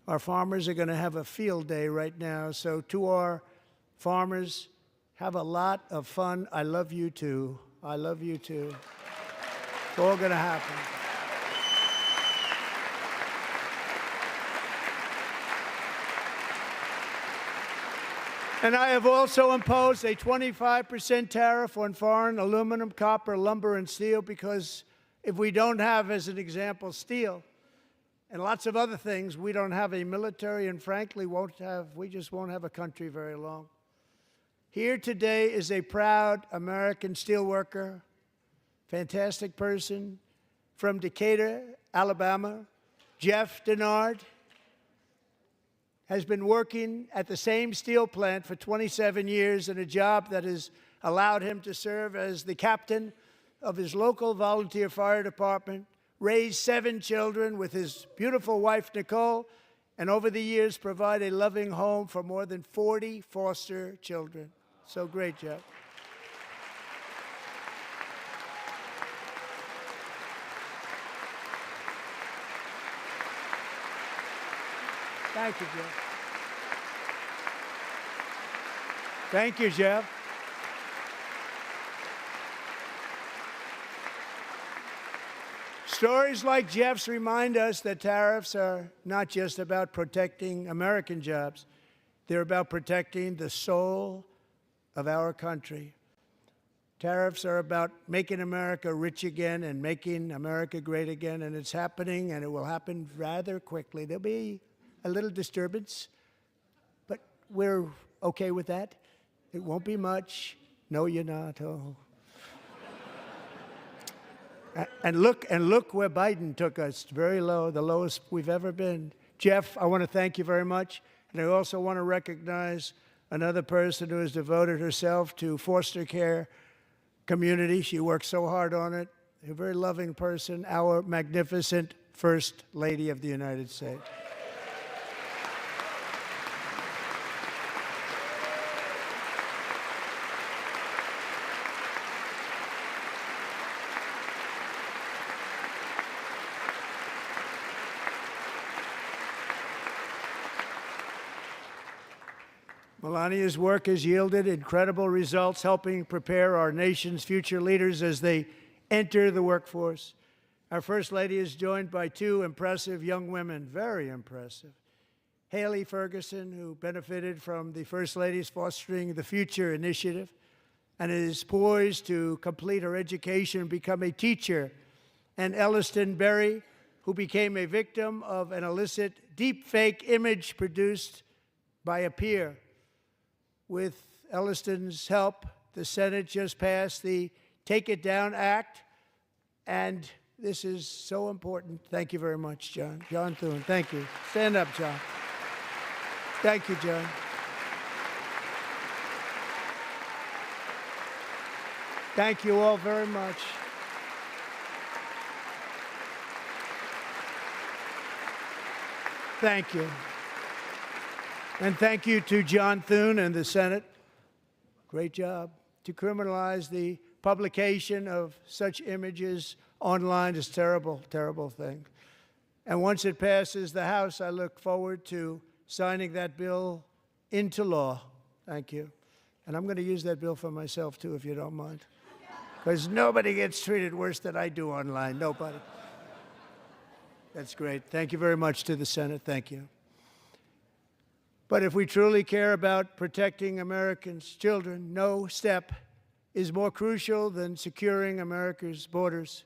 our farmers are going to have a field day right now. So to our farmers, have a lot of fun. I love you too. I love you too. It's all going to happen. And I have also imposed a 25% tariff on foreign aluminum, copper, lumber, and steel, because if we don't have, as an example, steel and lots of other things, we don't have a military, and frankly, we just won't have a country very long. Here today is a proud American steelworker, fantastic person from Decatur, Alabama, Jeff Denard. Has been working at the same steel plant for 27 years in a job that has allowed him to serve as the captain of his local volunteer fire department, raise 7 children with his beautiful wife, Nicole, and over the years provide a loving home for more than 40 foster children. So great, Jeff. Thank you, Jeff. Thank you, Jeff. Stories like Jeff's remind us that tariffs are not just about protecting American jobs. They're about protecting the soul of our country. Tariffs are about making America rich again and making America great again, and it's happening, and it will happen rather quickly. There'll be a little disturbance, but we're okay with that. It won't be much. No, you're not. Oh. And look where Biden took us. Very low, the lowest we've ever been. Jeff, I want to thank you very much. And I also want to recognize another person who has devoted herself to foster care community. She works so hard on it. A very loving person, our magnificent First Lady of the United States. Melania's work has yielded incredible results, helping prepare our nation's future leaders as they enter the workforce. Our First Lady is joined by 2 impressive young women, very impressive. Haley Ferguson, who benefited from the First Lady's Fostering the Future initiative and is poised to complete her education and become a teacher. And Elliston Berry, who became a victim of an illicit deepfake image produced by a peer. With Elliston's help, the Senate just passed the Take It Down Act, and this is so important. Thank you very much, John. John Thune, thank you. Stand up, John. Thank you, John. Thank you all very much. Thank you. And thank you to John Thune and the Senate. Great job. To criminalize the publication of such images online is a terrible, terrible thing. And once it passes the House, I look forward to signing that bill into law. Thank you. And I'm going to use that bill for myself, too, if you don't mind. Because nobody gets treated worse than I do online. Nobody. That's great. Thank you very much to the Senate. Thank you. But if we truly care about protecting Americans' children, no step is more crucial than securing America's borders.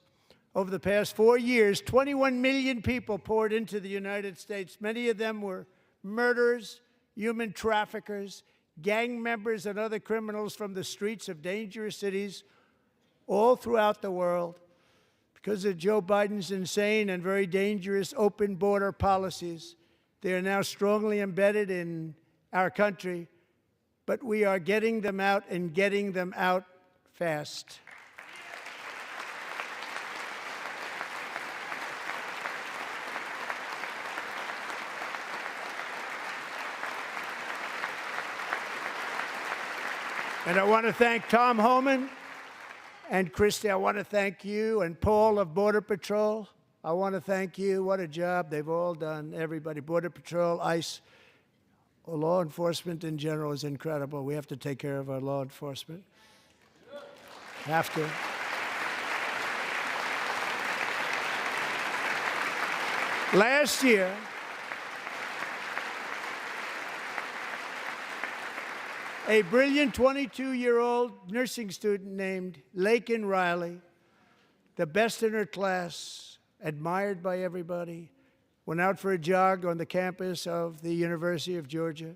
Over the past 4 years, 21 million people poured into the United States. Many of them were murderers, human traffickers, gang members, and other criminals from the streets of dangerous cities all throughout the world. Because of Joe Biden's insane and very dangerous open border policies, they are now strongly embedded in our country, but we are getting them out and getting them out fast. And I want to thank Tom Homan and Christy. I want to thank you and Paul of Border Patrol. I want to thank you. What a job they've all done, everybody. Border Patrol, ICE, law enforcement in general is incredible. We have to take care of our law enforcement. Have to. Last year, a brilliant 22-year-old nursing student named Laken Riley, the best in her class, admired by everybody, went out for a jog on the campus of the University of Georgia.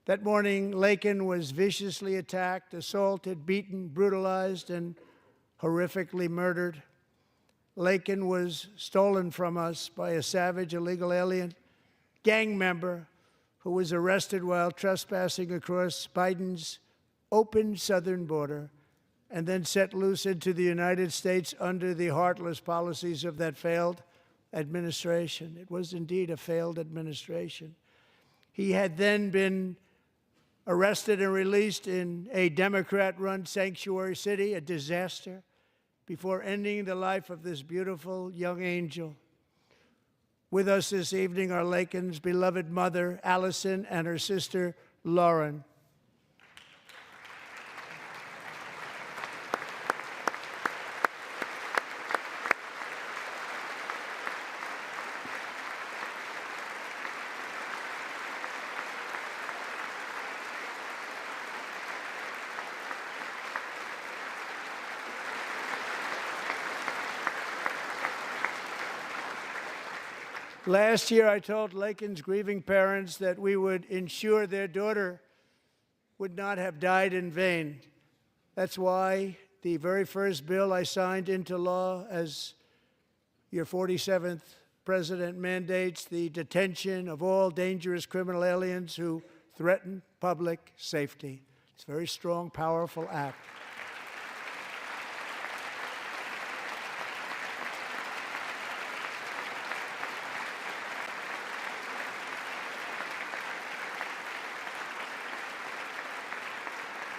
That morning, Laken was viciously attacked, assaulted, beaten, brutalized, and horrifically murdered. Laken was stolen from us by a savage illegal alien gang member who was arrested while trespassing across Biden's open southern border and then set loose into the United States under the heartless policies of that failed administration. It was indeed a failed administration. He had then been arrested and released in a Democrat-run sanctuary city, a disaster, before ending the life of this beautiful young angel. With us this evening are Laken's beloved mother, Allison, and her sister, Lauren. Last year, I told Laken's grieving parents that we would ensure their daughter would not have died in vain. That's why the very first bill I signed into law as your 47th president mandates the detention of all dangerous criminal aliens who threaten public safety. It's a very strong, powerful act.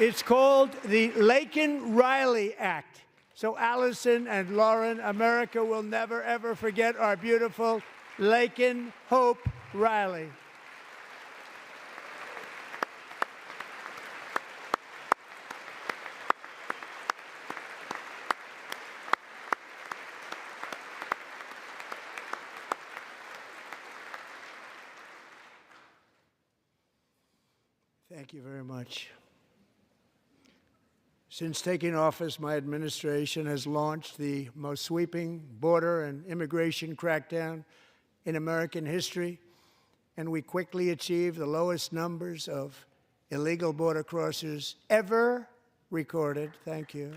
It's called the Laken-Riley Act. So Allison and Lauren, America will never, ever forget our beautiful Laken Hope Riley. Thank you very much. Since taking office, my administration has launched the most sweeping border and immigration crackdown in American history, and we quickly achieved the lowest numbers of illegal border crossers ever recorded. Thank you.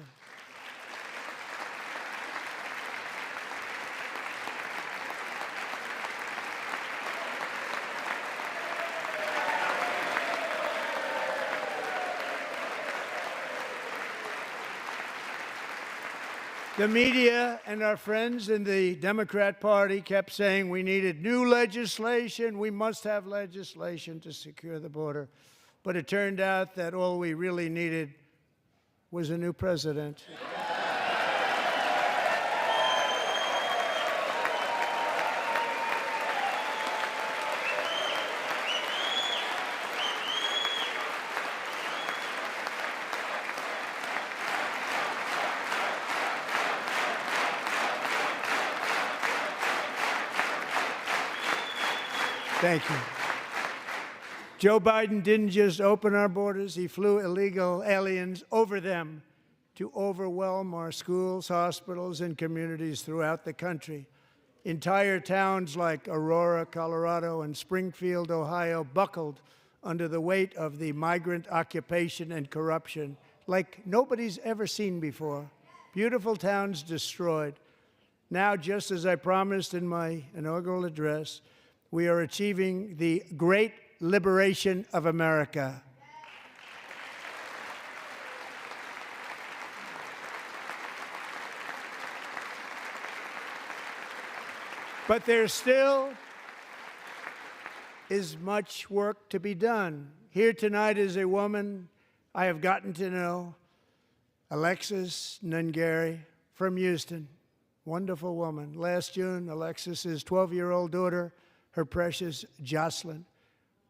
The media and our friends in the Democrat Party kept saying we needed new legislation, we must have legislation to secure the border. But it turned out that all we really needed was a new president. Thank you. Joe Biden didn't just open our borders, he flew illegal aliens over them to overwhelm our schools, hospitals, and communities throughout the country. Entire towns like Aurora, Colorado, and Springfield, Ohio, buckled under the weight of the migrant occupation and corruption like nobody's ever seen before. Beautiful towns destroyed. Now, just as I promised in my inaugural address, we are achieving the great liberation of America. But there still is much work to be done. Here tonight is a woman I have gotten to know, Alexis Nungary from Houston. Wonderful woman. Last June, Alexis's 12-year-old daughter, her precious Jocelyn,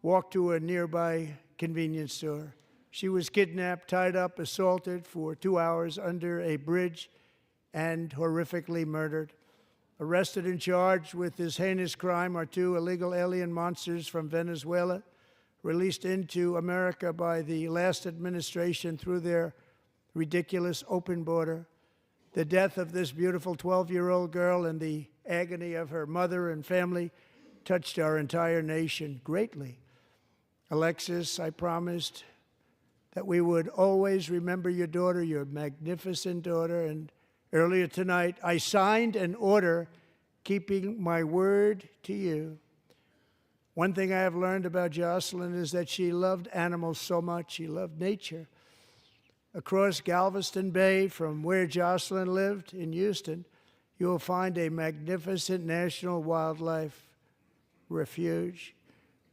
walked to a nearby convenience store. She was kidnapped, tied up, assaulted for 2 hours under a bridge, and horrifically murdered. Arrested and charged with this heinous crime are 2 illegal alien monsters from Venezuela, released into America by the last administration through their ridiculous open border. The death of this beautiful 12-year-old girl and the agony of her mother and family touched our entire nation greatly. Alexis, I promised that we would always remember your daughter, your magnificent daughter, and earlier tonight, I signed an order keeping my word to you. One thing I have learned about Jocelyn is that she loved animals so much. She loved nature. Across Galveston Bay, from where Jocelyn lived in Houston, you will find a magnificent national wildlife refuge,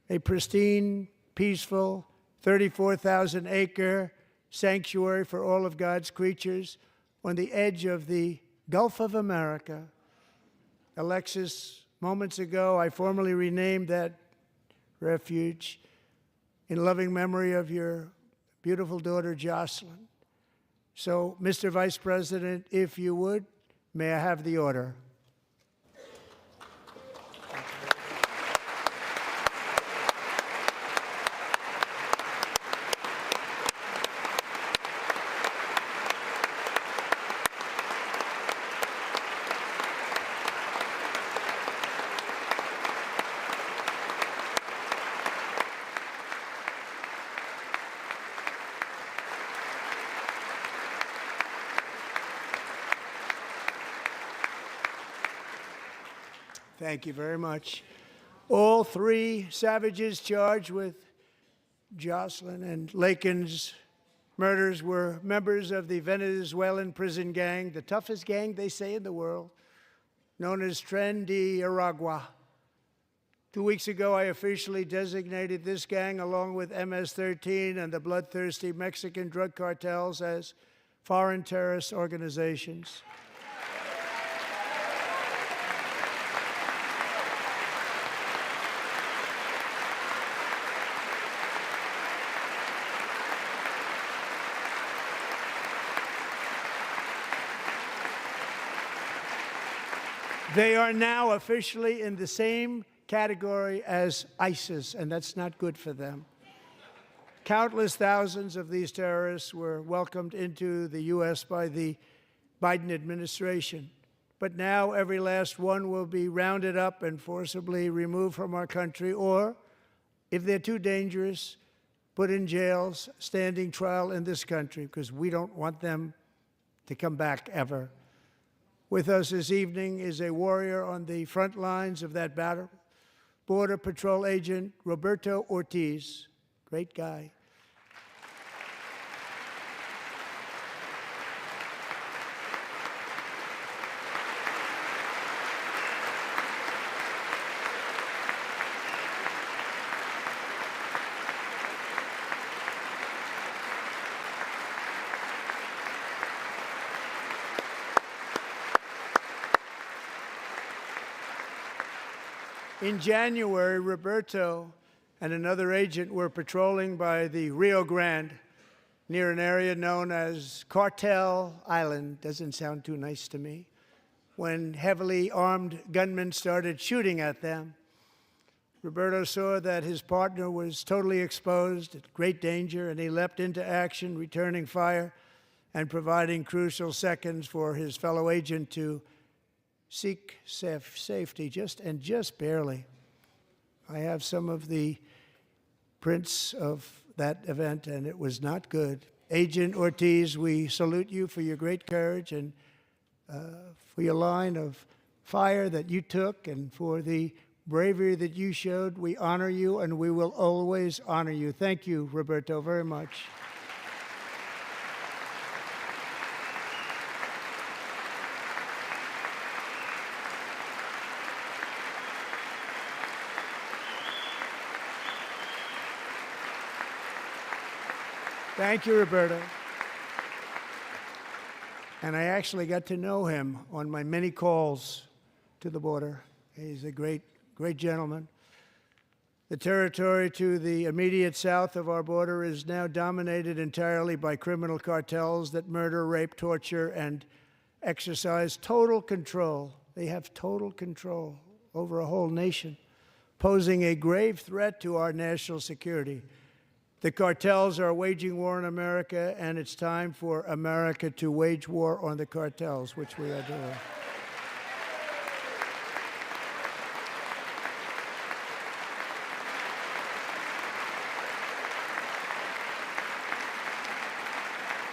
a pristine, peaceful, 34,000-acre sanctuary for all of God's creatures on the edge of the Gulf of America. Alexis, moments ago, I formally renamed that refuge in loving memory of your beautiful daughter, Jocelyn. So, Mr. Vice President, if you would, may I have the order? Thank you very much. All 3 savages charged with Jocelyn and Lakin's murders were members of the Venezuelan prison gang, the toughest gang, they say, in the world, known as Tren de Aragua. 2 weeks ago, I officially designated this gang, along with MS-13 and the bloodthirsty Mexican drug cartels, as foreign terrorist organizations. They are now officially in the same category as ISIS, and that's not good for them. Countless thousands of these terrorists were welcomed into the U.S. by the Biden administration. But now every last one will be rounded up and forcibly removed from our country, or, if they're too dangerous, put in jails, standing trial in this country, because we don't want them to come back ever. With us this evening is a warrior on the front lines of that battle, Border Patrol Agent Roberto Ortiz. Great guy. In January, Roberto and another agent were patrolling by the Rio Grande near an area known as Cartel Island. Doesn't sound too nice to me. When heavily armed gunmen started shooting at them, Roberto saw that his partner was totally exposed, at great danger, and he leapt into action, returning fire and providing crucial seconds for his fellow agent to seek safety, just barely. I have some of the prints of that event, and it was not good. Agent Ortiz, we salute you for your great courage and for your line of fire that you took and for the bravery that you showed. We honor you, and we will always honor you. Thank you, Roberto, very much. Thank you, Roberto. And I actually got to know him on my many calls to the border. He's a great, great gentleman. The territory to the immediate south of our border is now dominated entirely by criminal cartels that murder, rape, torture, and exercise total control. They have total control over a whole nation, posing a grave threat to our national security. The cartels are waging war in America, and it's time for America to wage war on the cartels, which we are doing.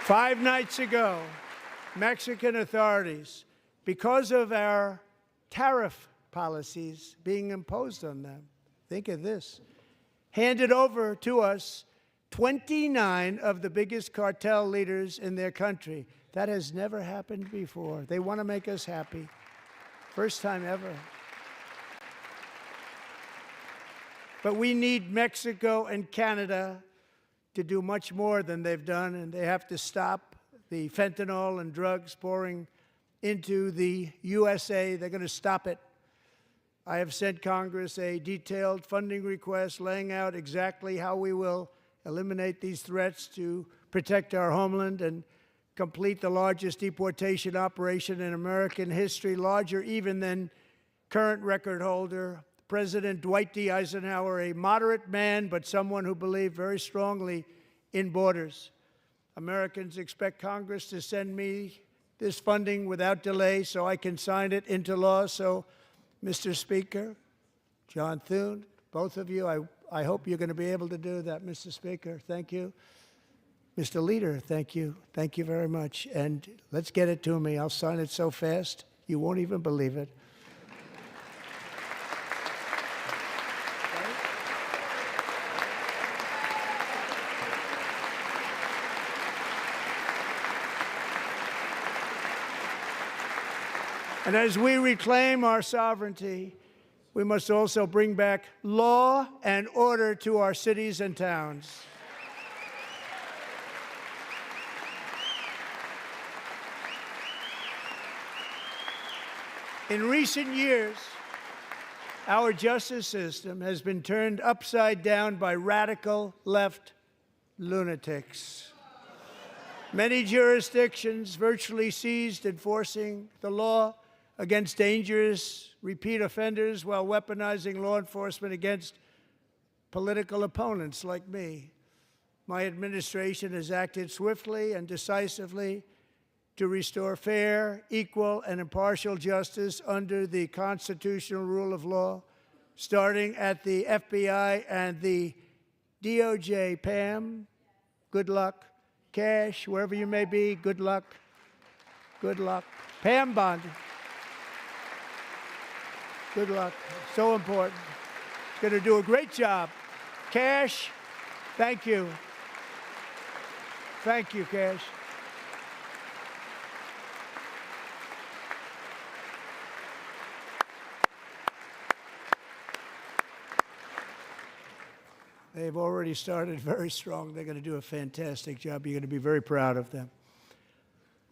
Five nights ago, Mexican authorities, because of our tariff policies being imposed on them, think of this, handed over to us 29 of the biggest cartel leaders in their country. That has never happened before. They want to make us happy. First time ever. But we need Mexico and Canada to do much more than they've done, and they have to stop the fentanyl and drugs pouring into the USA. They're going to stop it. I have sent Congress a detailed funding request laying out exactly how we will eliminate these threats to protect our homeland and complete the largest deportation operation in American history, larger even than current record holder, President Dwight D. Eisenhower, a moderate man, but someone who believed very strongly in borders. Americans expect Congress to send me this funding without delay so I can sign it into law. So, Mr. Speaker, John Thune, both of you, I hope you're going to be able to do that, Mr. Speaker. Thank you. Mr. Leader, thank you. Thank you very much. And let's get it to me. I'll sign it so fast, you won't even believe it. And as we reclaim our sovereignty, we must also bring back law and order to our cities and towns. In recent years, our justice system has been turned upside down by radical left lunatics. Many jurisdictions virtually ceased enforcing the law against dangerous repeat offenders while weaponizing law enforcement against political opponents like me. My administration has acted swiftly and decisively to restore fair, equal, and impartial justice under the constitutional rule of law, starting at the FBI and the DOJ. Pam, good luck. Cash, wherever you may be, good luck. Good luck. Pam Bondi. Good luck. So important. Going to do a great job. Cash, thank you. Thank you, Cash. They've already started very strong. They're going to do a fantastic job. You're going to be very proud of them.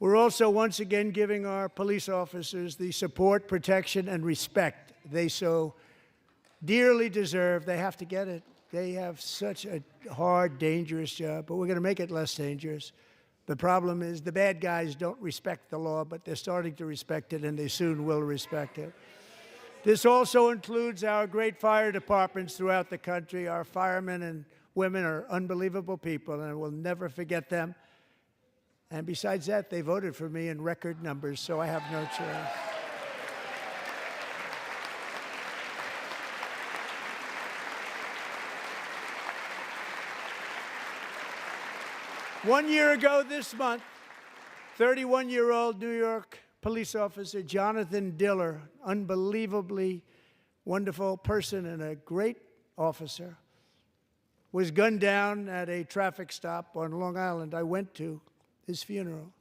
We're also once again giving our police officers the support, protection, and respect they so dearly deserve. They have to get it. They have such a hard, dangerous job, but we're going to make it less dangerous. The problem is the bad guys don't respect the law, but they're starting to respect it, and they soon will respect it. This also includes our great fire departments throughout the country. Our firemen and women are unbelievable people, and we'll never forget them. And besides that, they voted for me in record numbers, so I have no choice. One year ago this month, 31-year-old New York police officer Jonathan Diller, unbelievably wonderful person and a great officer, was gunned down at a traffic stop on Long Island. I went to his funeral.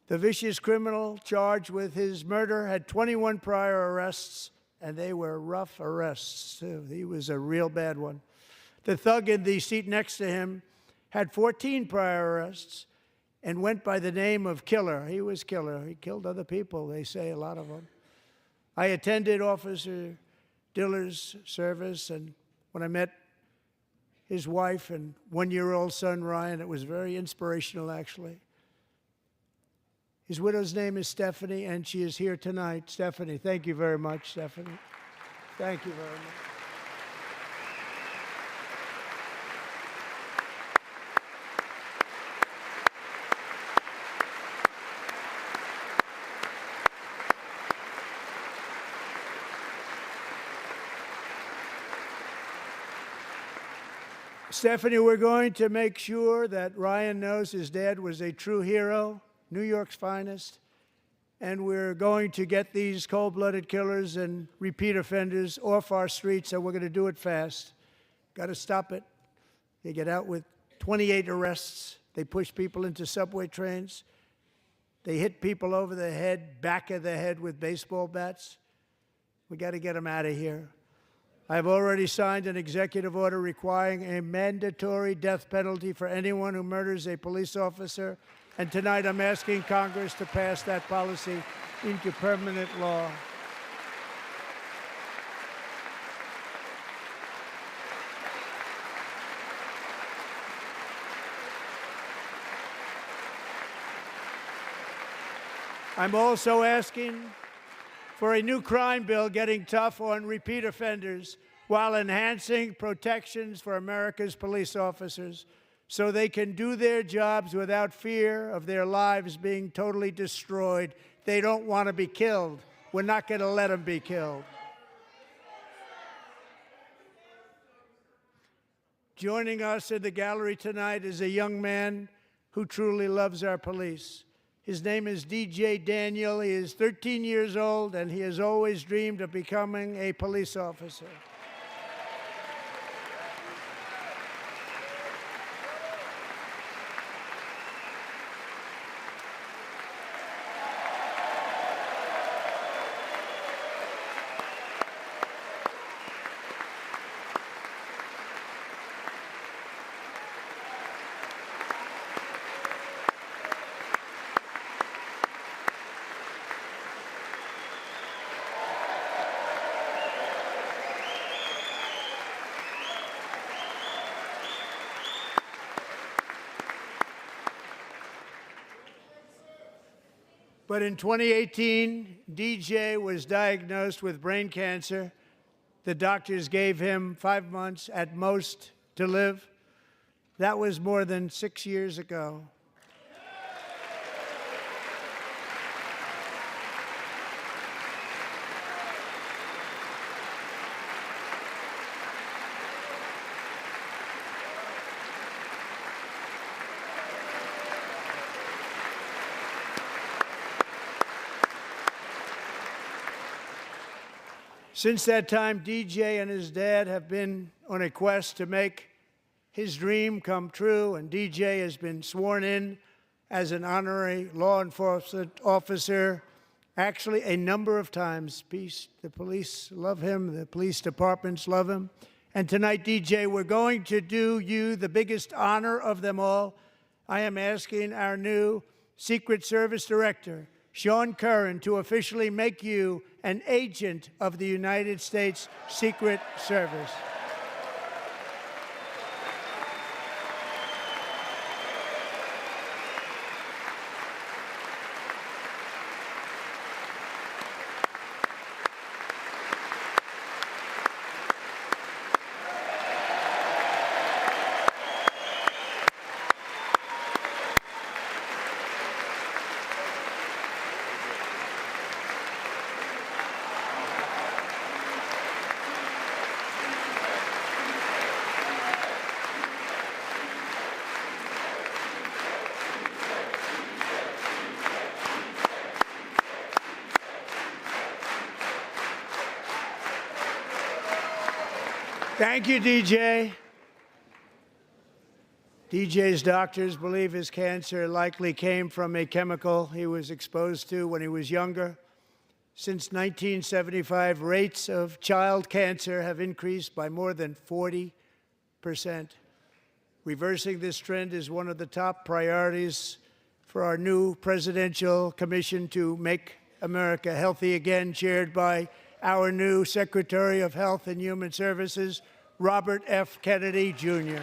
The vicious criminal charged with his murder had 21 prior arrests, and they were rough arrests, too. He was a real bad one. The thug in the seat next to him had 14 prior arrests, and went by the name of Killer. He was Killer. He killed other people, they say, a lot of them. I attended Officer Diller's service, and when I met his wife and one-year-old son, Ryan, it was very inspirational, actually. His widow's name is Stephanie, and she is here tonight. Stephanie, thank you very much, Stephanie. Thank you very much. Stephanie, we're going to make sure that Ryan knows his dad was a true hero, New York's finest, and we're going to get these cold-blooded killers and repeat offenders off our streets, and we're going to do it fast. Got to stop it. They get out with 28 arrests. They push people into subway trains. They hit people over the head, back of the head with baseball bats. We got to get them out of here. I've already signed an executive order requiring a mandatory death penalty for anyone who murders a police officer, and tonight I'm asking Congress to pass that policy into permanent law. I'm also asking for a new crime bill getting tough on repeat offenders while enhancing protections for America's police officers so they can do their jobs without fear of their lives being totally destroyed. They don't want to be killed. We're not going to let them be killed. Joining us in the gallery tonight is a young man who truly loves our police. His name is DJ Daniel. He is 13 years old, and he has always dreamed of becoming a police officer. But in 2018, DJ was diagnosed with brain cancer. The doctors gave him 5 months at most to live. That was more than 6 years ago. Since that time, DJ and his dad have been on a quest to make his dream come true, and DJ has been sworn in as an honorary law enforcement officer, actually a number of times. The police love him, the police departments love him. And tonight, DJ, we're going to do you the biggest honor of them all. I am asking our new Secret Service Director, Sean Curran, to officially make you an agent of the United States Secret Service. Thank you, DJ. DJ's doctors believe his cancer likely came from a chemical he was exposed to when he was younger. Since 1975, rates of child cancer have increased by more than 40%. Reversing this trend is one of the top priorities for our new presidential commission to make America healthy again, chaired by our new Secretary of Health and Human Services, Robert F. Kennedy, Jr.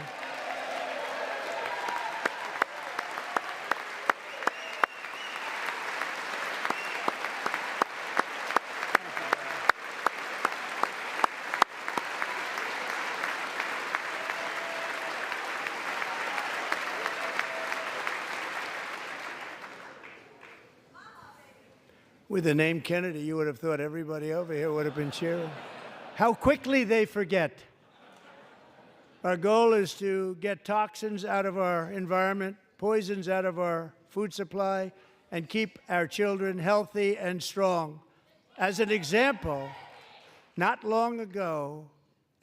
With the name Kennedy, you would have thought everybody over here would have been cheering. How quickly they forget. Our goal is to get toxins out of our environment, poisons out of our food supply, and keep our children healthy and strong. As an example, not long ago,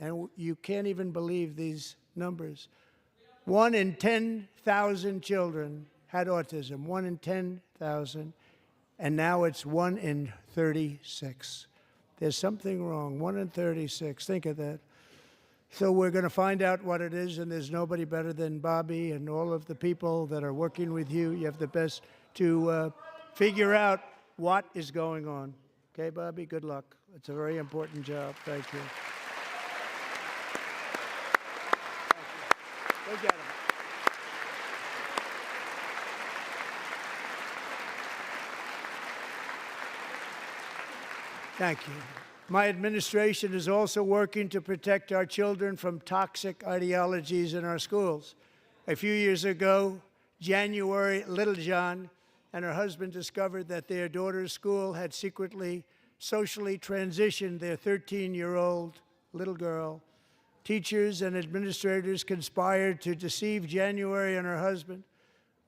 and you can't even believe these numbers, 1 in 10,000 children had autism, 1 in 10,000. And now it's 1 in 36. There's something wrong. 1 in 36. Think of that. So we're going to find out what it is, and there's nobody better than Bobby and all of the people that are working with you. You have the best to figure out what is going on. Okay, Bobby? Good luck. It's a very important job. Thank you. Go get him. Thank you. My administration is also working to protect our children from toxic ideologies in our schools. A few years ago, January Littlejohn and her husband discovered that their daughter's school had secretly socially transitioned their 13-year-old little girl. Teachers and administrators conspired to deceive January and her husband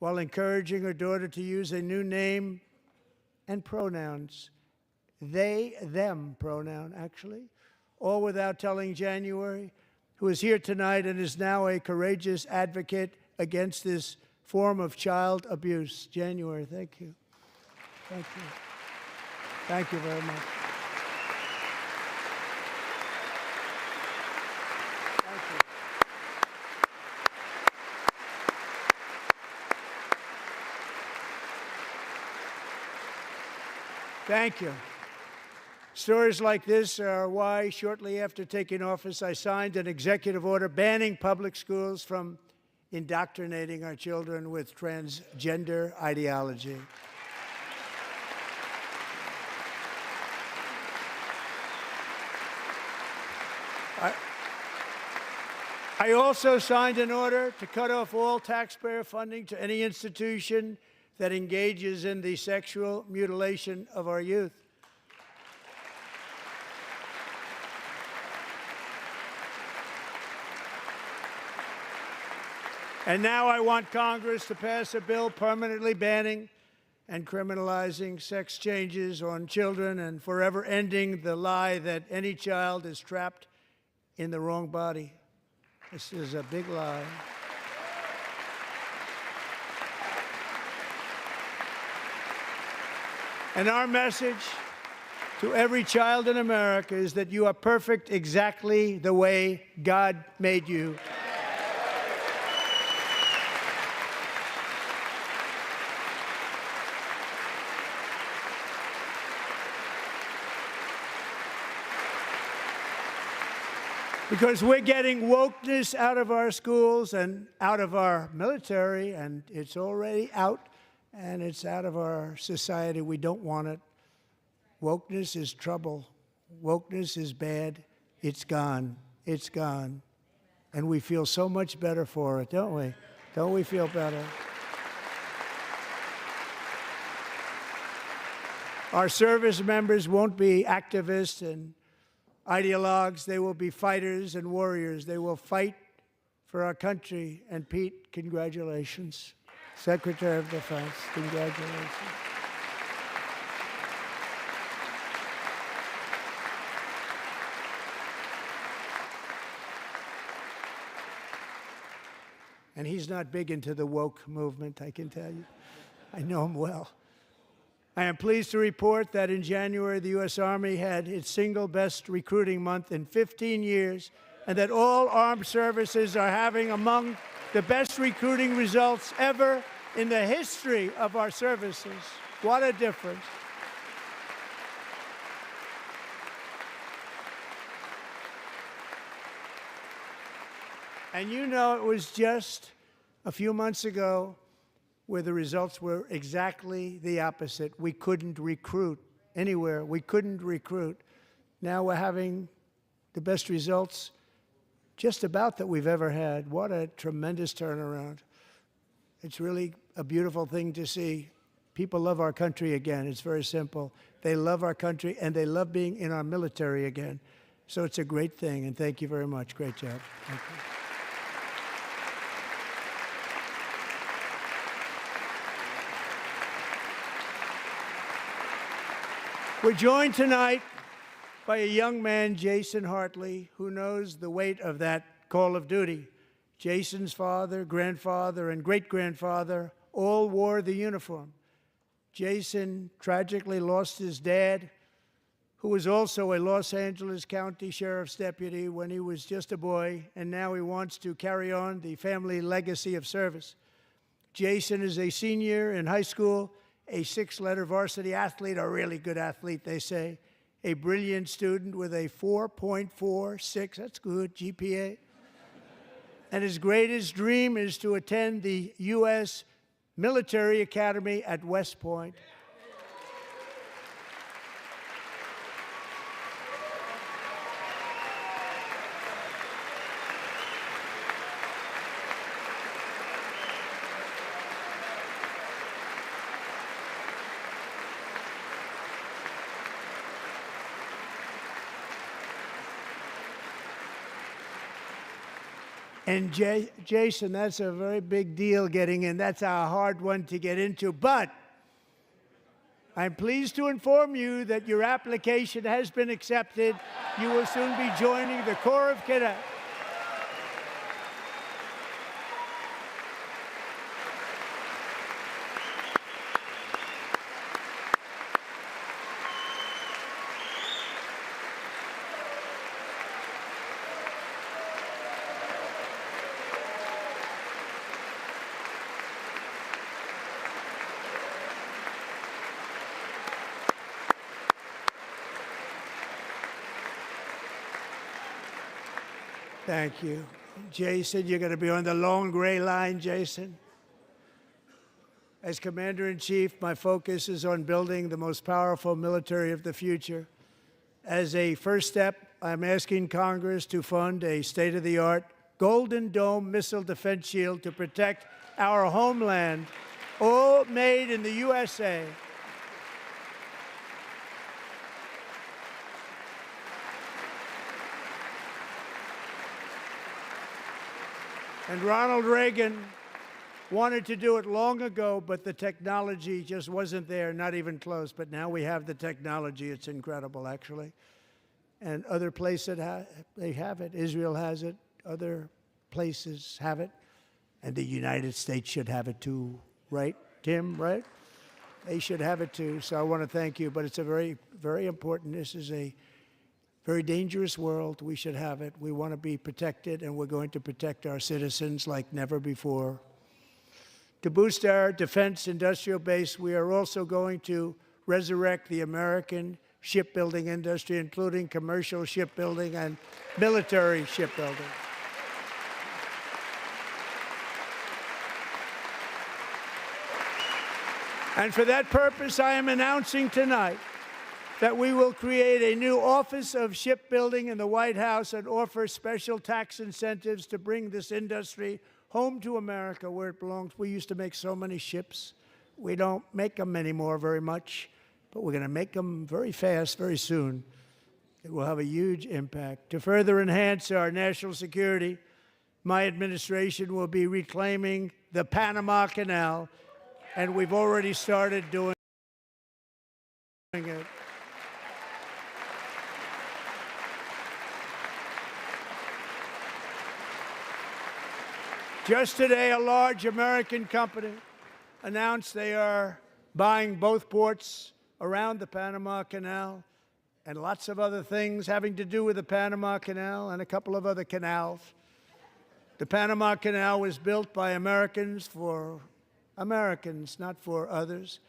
while encouraging her daughter to use a new name and pronouns. They, them pronoun, actually, all without telling January, who is here tonight and is now a courageous advocate against this form of child abuse. January, thank you. Thank you. Thank you very much. Thank you. Thank you. Stories like this are why, shortly after taking office, I signed an executive order banning public schools from indoctrinating our children with transgender ideology. I also signed an order to cut off all taxpayer funding to any institution that engages in the sexual mutilation of our youth. And now I want Congress to pass a bill permanently banning and criminalizing sex changes on children and forever ending the lie that any child is trapped in the wrong body. This is a big lie. And our message to every child in America is that you are perfect exactly the way God made you. Because we're getting wokeness out of our schools and out of our military, and it's already out, and it's out of our society. We don't want it. Wokeness is trouble. Wokeness is bad. It's gone. It's gone. And we feel so much better for it, don't we? Don't we feel better? Our service members won't be activists and ideologues. They will be fighters and warriors. They will fight for our country. And Pete, congratulations. Secretary of Defense, congratulations. And he's not big into the woke movement, I can tell you. I know him well. I am pleased to report that in January, the U.S. Army had its single best recruiting month in 15 years, and that all armed services are having among the best recruiting results ever in the history of our services. What a difference. And you know, it was just a few months ago where the results were exactly the opposite. We couldn't recruit anywhere. We couldn't recruit. Now we're having the best results just about that we've ever had. What a tremendous turnaround. It's really a beautiful thing to see. People love our country again. It's very simple. They love our country, and they love being in our military again. So it's a great thing, and thank you very much. Great job. Thank you. We're joined tonight by a young man, Jason Hartley, who knows the weight of that call of duty. Jason's father, grandfather, and great-grandfather all wore the uniform. Jason tragically lost his dad, who was also a Los Angeles County Sheriff's deputy when he was just a boy, and now he wants to carry on the family legacy of service. Jason is a senior in high school, a six-letter varsity athlete, a really good athlete, they say, a brilliant student with a 4.46, that's good, GPA. And his greatest dream is to attend the U.S. Military Academy at West Point. And Jason, that's a very big deal getting in. That's a hard one to get into. But I'm pleased to inform you that your application has been accepted. You will soon be joining the Corps of Cadets. Thank you. Jason, you're going to be on the long gray line, Jason. As Commander-in-Chief, my focus is on building the most powerful military of the future. As a first step, I'm asking Congress to fund a state-of-the-art Golden Dome missile defense shield to protect our homeland, all made in the USA. And Ronald Reagan wanted to do it long ago, but the technology just wasn't there, not even close. But now we have the technology. It's incredible, actually. And other places, they have it. Israel has it. Other places have it. And the United States should have it too, right, Tim, right? They should have it too. So I want to thank you. But it's a very, very important. This is a very dangerous world. We should have it. We want to be protected, and we're going to protect our citizens like never before. To boost our defense industrial base, we are also going to resurrect the American shipbuilding industry, including commercial shipbuilding and military shipbuilding. And for that purpose, I am announcing tonight that we will create a new Office of Shipbuilding in the White House and offer special tax incentives to bring this industry home to America where it belongs. We used to make so many ships. We don't make them anymore very much, but we're going to make them very fast, very soon. It will have a huge impact. To further enhance our national security, my administration will be reclaiming the Panama Canal, and we've already started doing it. Just today, a large American company announced they are buying both ports around the Panama Canal and lots of other things having to do with the Panama Canal and a couple of other canals. The Panama Canal was built by Americans for Americans, not for others,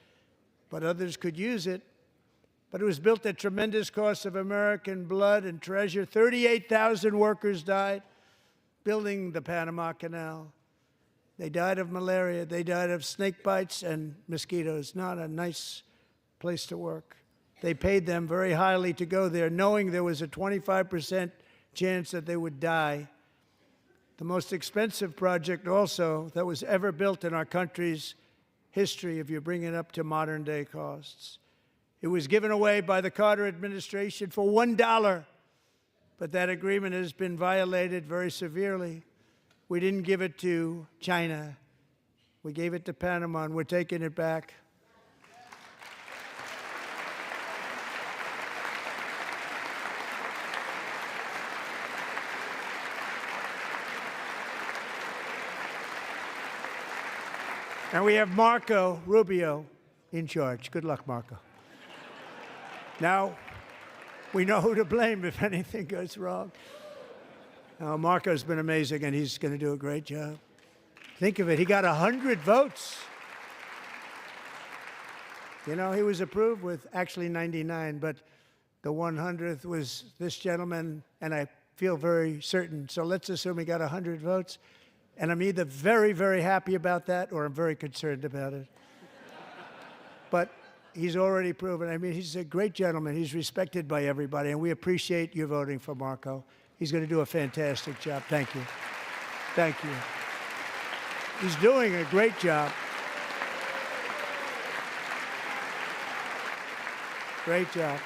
but others could use it. But it was built at tremendous cost of American blood and treasure. 38,000 workers died building the Panama Canal. They died of malaria. They died of snake bites and mosquitoes. Not a nice place to work. They paid them very highly to go there, knowing there was a 25% chance that they would die. The most expensive project also that was ever built in our country's history, if you bring it up to modern day costs. It was given away by the Carter administration for $1, but that agreement has been violated very severely. We didn't give it to China. We gave it to Panama, and we're taking it back. And we have Marco Rubio in charge. Good luck, Marco. Now, we know who to blame if anything goes wrong. Marco's been amazing, and he's going to do a great job. Think of it. He got 100 votes. You know, he was approved with actually 99, but the 100th was this gentleman, and I feel very certain. So let's assume he got 100 votes. And I'm either very, very happy about that or I'm very concerned about it. But he's already proven. I mean, he's a great gentleman. He's respected by everybody, and we appreciate you voting for Marco. He's going to do a fantastic job. Thank you. Thank you. He's doing a great job. Great job.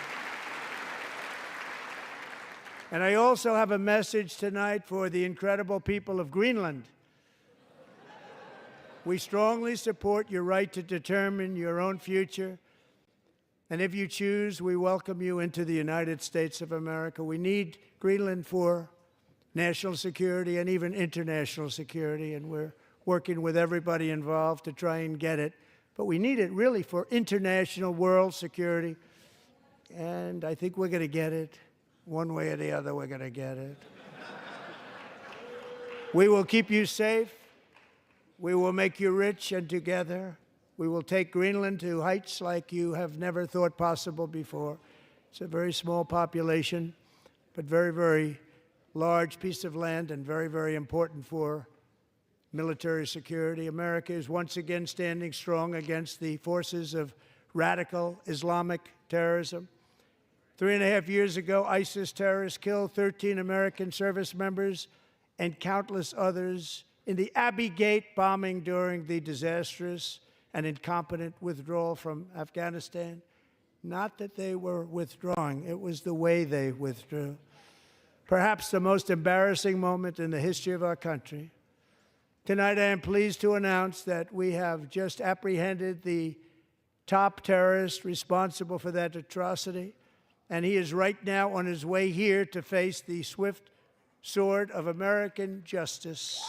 And I also have a message tonight for the incredible people of Greenland. We strongly support your right to determine your own future. And if you choose, we welcome you into the United States of America. We need Greenland for national security and even international security, and we're working with everybody involved to try and get it. But we need it really for international world security, and I think we're going to get it. One way or the other, we're going to get it. We will keep you safe. We will make you rich, and together we will take Greenland to heights like you have never thought possible before. It's a very small population, but very, very large piece of land and very, very important for military security. America is once again standing strong against the forces of radical Islamic terrorism. 3.5 years ago, ISIS terrorists killed 13 American service members and countless others in the Abbey Gate bombing during the disastrous and incompetent withdrawal from Afghanistan. Not that they were withdrawing, it was the way they withdrew. Perhaps the most embarrassing moment in the history of our country. Tonight, I am pleased to announce that we have just apprehended the top terrorist responsible for that atrocity, and he is right now on his way here to face the swift sword of American justice.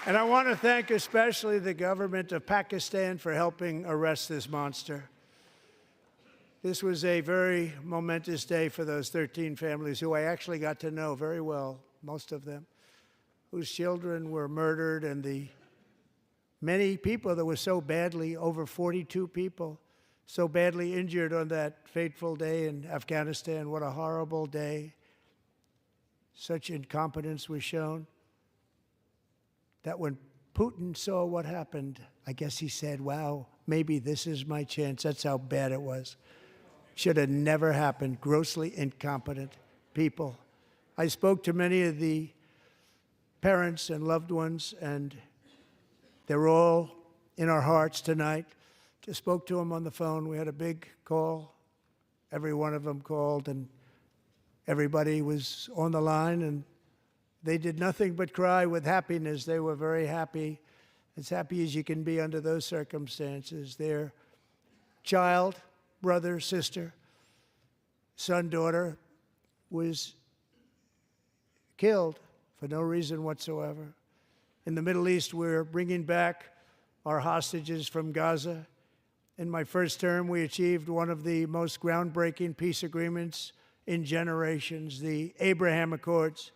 And I want to thank especially the government of Pakistan for helping arrest this monster. This was a very momentous day for those 13 families who I actually got to know very well, most of them, whose children were murdered, and the many people that were so badly, over 42 people, so badly injured on that fateful day in Afghanistan. What a horrible day. Such incompetence was shown. That when Putin saw what happened, I guess he said, wow, maybe this is my chance. That's how bad it was. Should have never happened. Grossly incompetent people. I spoke to many of the parents and loved ones, and they're all in our hearts tonight. Just spoke to them on the phone. We had a big call. Every one of them called, and everybody was on the line, and they did nothing but cry with happiness. They were very happy, as you can be under those circumstances. Their child brother, sister, son, daughter was killed for no reason whatsoever. In the Middle East, we're bringing back our hostages from Gaza. In my first term, we achieved one of the most groundbreaking peace agreements in generations, the Abraham Accords.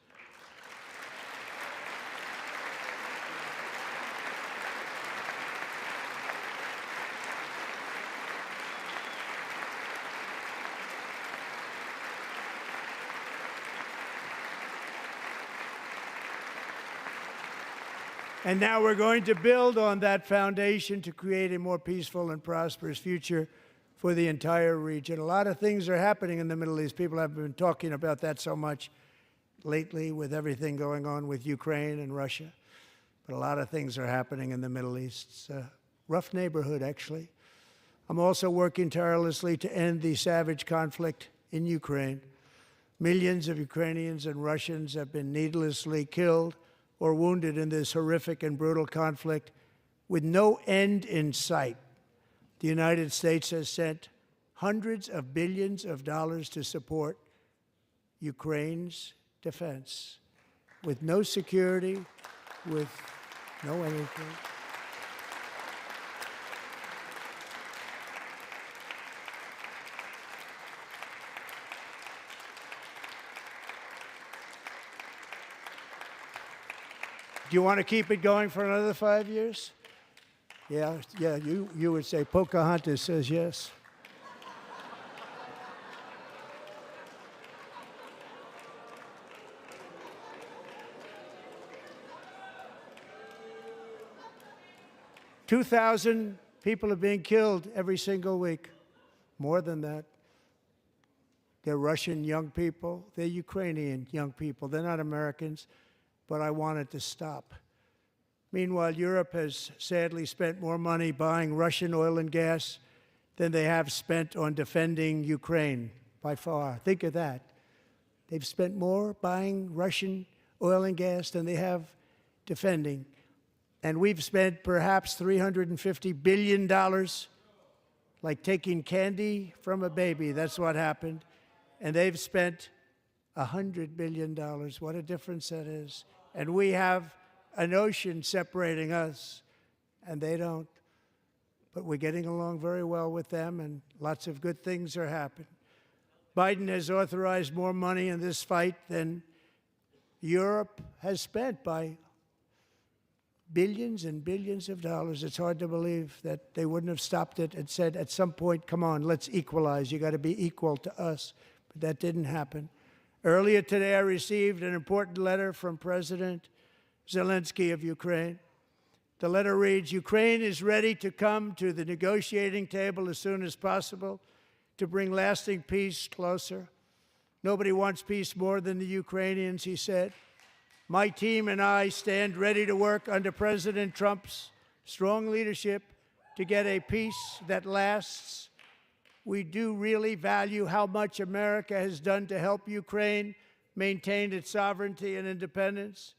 And now we're going to build on that foundation to create a more peaceful and prosperous future for the entire region. A lot of things are happening in the Middle East. People have been talking about that so much lately with everything going on with Ukraine and Russia. But a lot of things are happening in the Middle East. It's a rough neighborhood, actually. I'm also working tirelessly to end the savage conflict in Ukraine. Millions of Ukrainians and Russians have been needlessly killed or wounded in this horrific and brutal conflict with no end in sight. The United States has sent hundreds of billions of dollars to support Ukraine's defense with no security, with no anything. Do you want to keep it going for another 5 years? Yeah, you would say Pocahontas says yes. $2,000 people are being killed every single week. More than that. They're Russian young people. They're Ukrainian young people. They're not Americans. But I want it to stop. Meanwhile, Europe has sadly spent more money buying Russian oil and gas than they have spent on defending Ukraine, by far. Think of that. They've spent more buying Russian oil and gas than they have defending. And we've spent perhaps $350 billion, like taking candy from a baby. That's what happened. And they've spent $100 billion. What a difference that is. And we have an ocean separating us, and they don't. But we're getting along very well with them, and lots of good things are happening. Biden has authorized more money in this fight than Europe has spent by billions and billions of dollars. It's hard to believe that they wouldn't have stopped it and said, at some point, come on, let's equalize. You got to be equal to us. But that didn't happen. Earlier today, I received an important letter from President Zelensky of Ukraine. The letter reads, Ukraine is ready to come to the negotiating table as soon as possible to bring lasting peace closer. Nobody wants peace more than the Ukrainians, he said. My team and I stand ready to work under President Trump's strong leadership to get a peace that lasts. We do really value how much America has done to help Ukraine maintain its sovereignty and independence.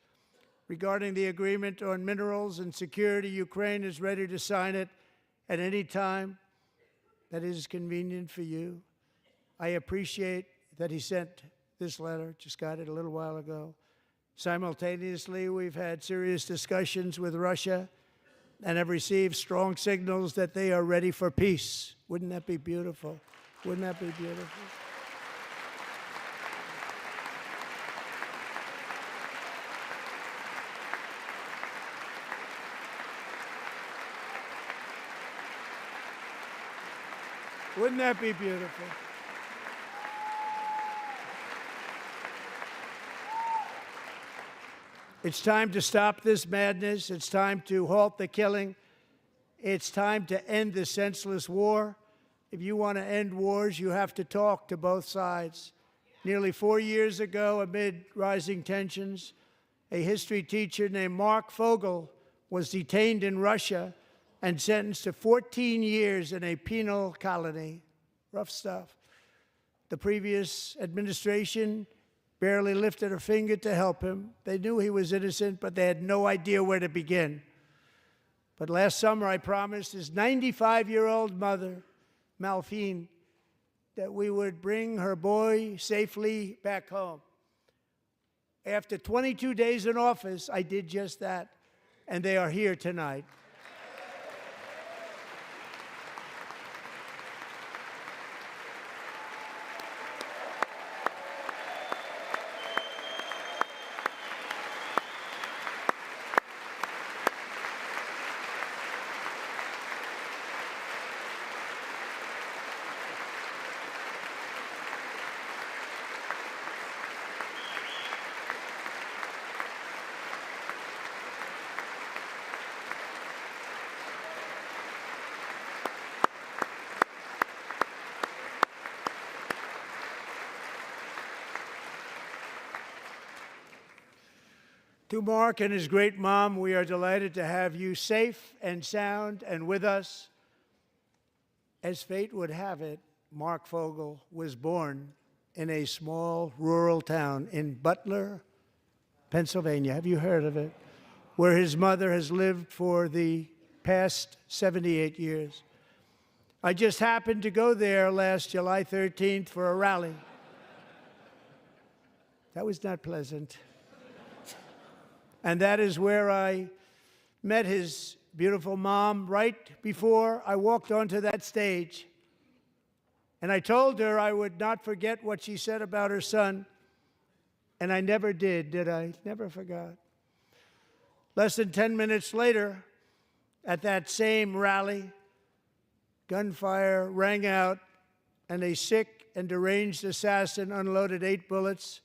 Regarding the agreement on minerals and security, Ukraine is ready to sign it at any time that is convenient for you. I appreciate that he sent this letter, just got it a little while ago. Simultaneously, we've had serious discussions with Russia and have received strong signals that they are ready for peace. Wouldn't that be beautiful? Wouldn't that be beautiful? Wouldn't that be beautiful? It's time to stop this madness. It's time to halt the killing. It's time to end the senseless war. If you want to end wars, you have to talk to both sides. Nearly 4 years ago, amid rising tensions, a history teacher named Mark Fogel was detained in Russia and sentenced to 14 years in a penal colony. Rough stuff. The previous administration barely lifted a finger to help him. They knew he was innocent, but they had no idea where to begin. But last summer, I promised his 95-year-old mother, Malfine that we would bring her boy safely back home. After 22 days in office, I did just that, and they are here tonight. To Mark and his great mom, we are delighted to have you safe and sound and with us. As fate would have it, Mark Fogel was born in a small rural town in Butler, Pennsylvania. Have you heard of it? Where his mother has lived for the past 78 years. I just happened to go there last July 13th for a rally. That was not pleasant. And that is where I met his beautiful mom right before I walked onto that stage. And I told her I would not forget what she said about her son. And I never did I? Never forgot. Less than 10 minutes later, at that same rally, gunfire rang out, and a sick and deranged assassin unloaded 8 bullets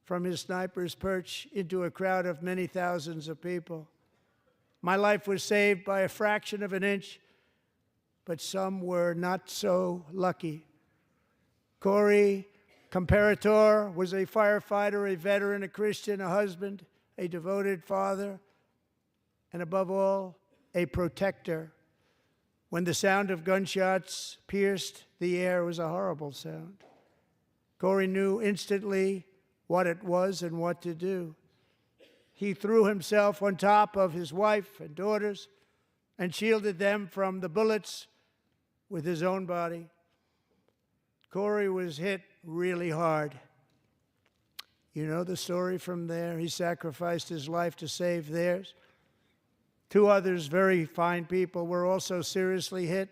from his sniper's perch into a crowd of many thousands of people. My life was saved by a fraction of an inch, but some were not so lucky. Corey Comparator was a firefighter, a veteran, a Christian, a husband, a devoted father, and above all, a protector. When the sound of gunshots pierced the air, it was a horrible sound. Corey knew instantly what it was and what to do. He threw himself on top of his wife and daughters and shielded them from the bullets with his own body. Corey was hit really hard. You know the story from there. He sacrificed his life to save theirs. 2 others, very fine people, were also seriously hit.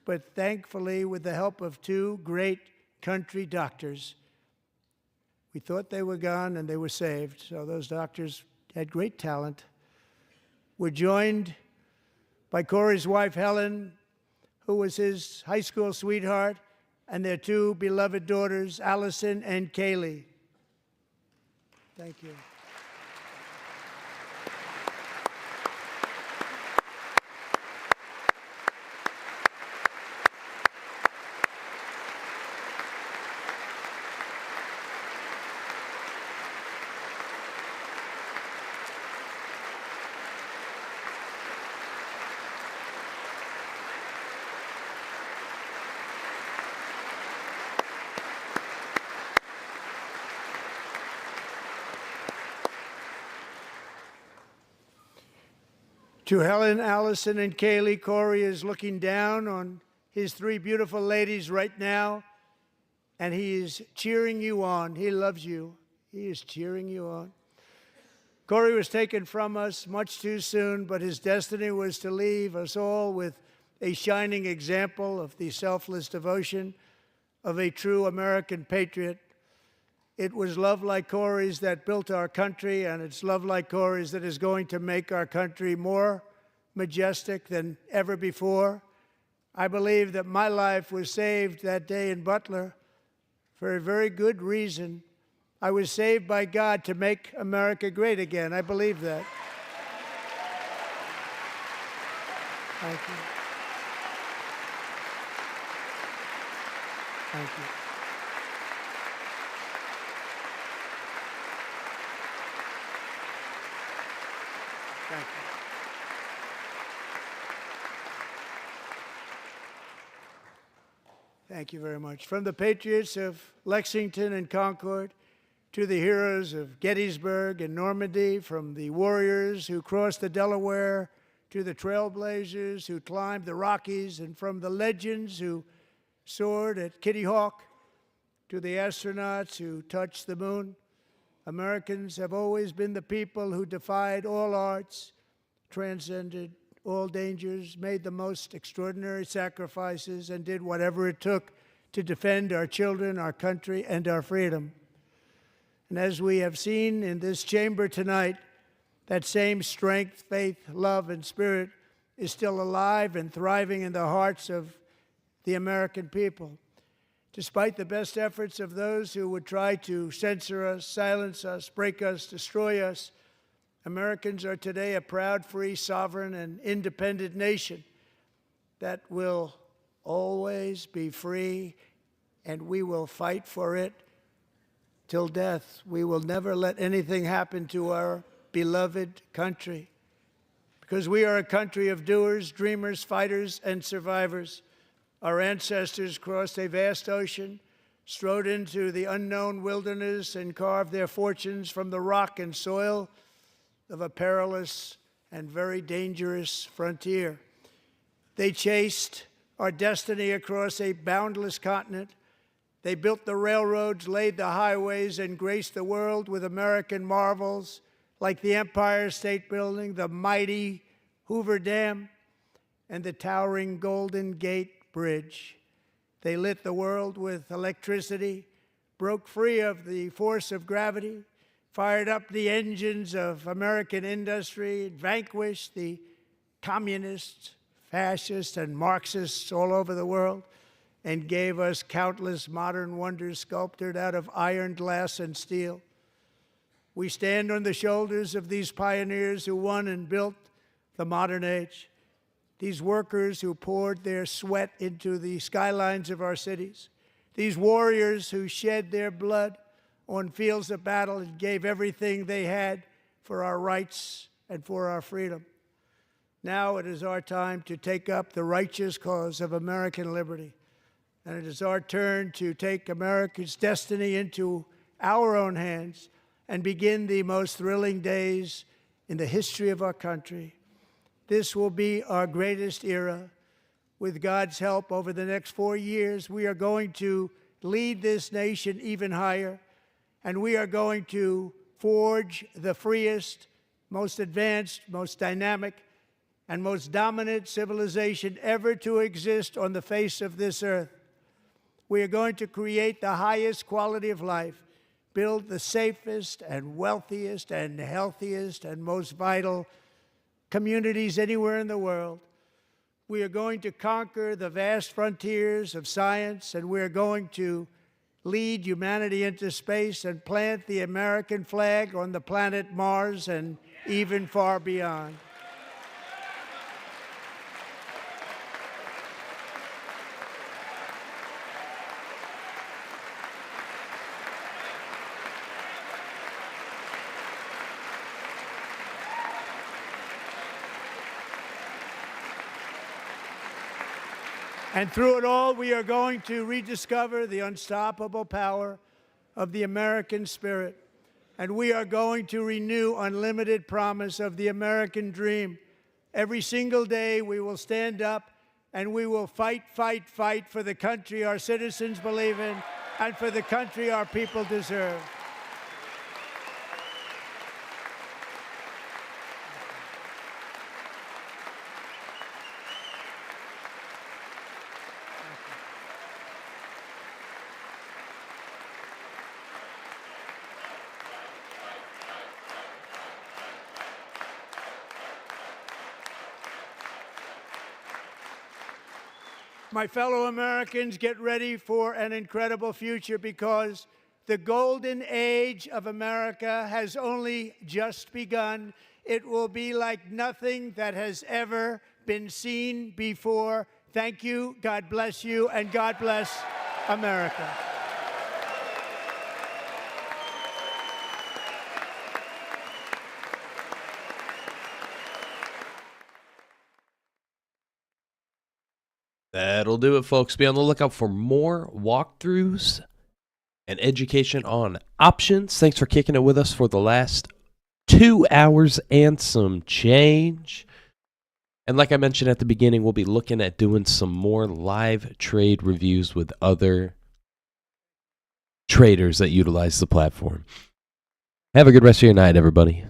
But thankfully, with the help of 2 great country doctors, we thought they were gone, and they were saved. So those doctors had great talent. We're joined by Corey's wife, Helen, who was his high school sweetheart, and their 2 beloved daughters, Allison and Kaylee. Thank you. To Helen, Allison, and Kaylee, Corey is looking down on his 3 beautiful ladies right now, and he is cheering you on. He loves you. He is cheering you on. Corey was taken from us much too soon, but his destiny was to leave us all with a shining example of the selfless devotion of a true American patriot. It was love like Corey's that built our country, and it's love like Corey's that is going to make our country more majestic than ever before. I believe that my life was saved that day in Butler for a very good reason. I was saved by God to make America great again. I believe that. Thank you. Thank you. Thank you. Thank you very much. From the patriots of Lexington and Concord to the heroes of Gettysburg and Normandy, from the warriors who crossed the Delaware to the trailblazers who climbed the Rockies, and from the legends who soared at Kitty Hawk to the astronauts who touched the moon, Americans have always been the people who defied all odds, transcended all dangers, made the most extraordinary sacrifices, and did whatever it took to defend our children, our country, and our freedom. And as we have seen in this chamber tonight, that same strength, faith, love, and spirit is still alive and thriving in the hearts of the American people. Despite the best efforts of those who would try to censor us, silence us, break us, destroy us, Americans are today a proud, free, sovereign, and independent nation that will always be free, and we will fight for it till death. We will never let anything happen to our beloved country, because we are a country of doers, dreamers, fighters, and survivors. Our ancestors crossed a vast ocean, strode into the unknown wilderness, and carved their fortunes from the rock and soil of a perilous and very dangerous frontier. They chased our destiny across a boundless continent. They built the railroads, laid the highways, and graced the world with American marvels like the Empire State Building, the mighty Hoover Dam, and the towering Golden Gate Bridge. They lit the world with electricity, broke free of the force of gravity, fired up the engines of American industry, vanquished the communists, fascists, and Marxists all over the world, and gave us countless modern wonders sculptured out of iron, glass, and steel. We stand on the shoulders of these pioneers who won and built the modern age, these workers who poured their sweat into the skylines of our cities, these warriors who shed their blood on fields of battle and gave everything they had for our rights and for our freedom. Now it is our time to take up the righteous cause of American liberty, and it is our turn to take America's destiny into our own hands and begin the most thrilling days in the history of our country. This will be our greatest era. With God's help, over the next 4 years, we are going to lead this nation even higher, and we are going to forge the freest, most advanced, most dynamic, and most dominant civilization ever to exist on the face of this earth. We are going to create the highest quality of life, build the safest and wealthiest and healthiest and most vital communities anywhere in the world. We are going to conquer the vast frontiers of science, and we are going to lead humanity into space and plant the American flag on the planet Mars and even far beyond. And through it all, we are going to rediscover the unstoppable power of the American spirit. And we are going to renew unlimited promise of the American dream. Every single day, we will stand up and we will fight, fight, fight for the country our citizens believe in and for the country our people deserve. My fellow Americans, get ready for an incredible future, because the golden age of America has only just begun. It will be like nothing that has ever been seen before. Thank you, God bless you, and God bless America. That'll do it, folks. Be on the lookout for more walkthroughs and education on options. Thanks for kicking it with us for the last 2 hours and some change. And like I mentioned at the beginning, we'll be looking at doing some more live trade reviews with other traders that utilize the platform. Have a good rest of your night, everybody.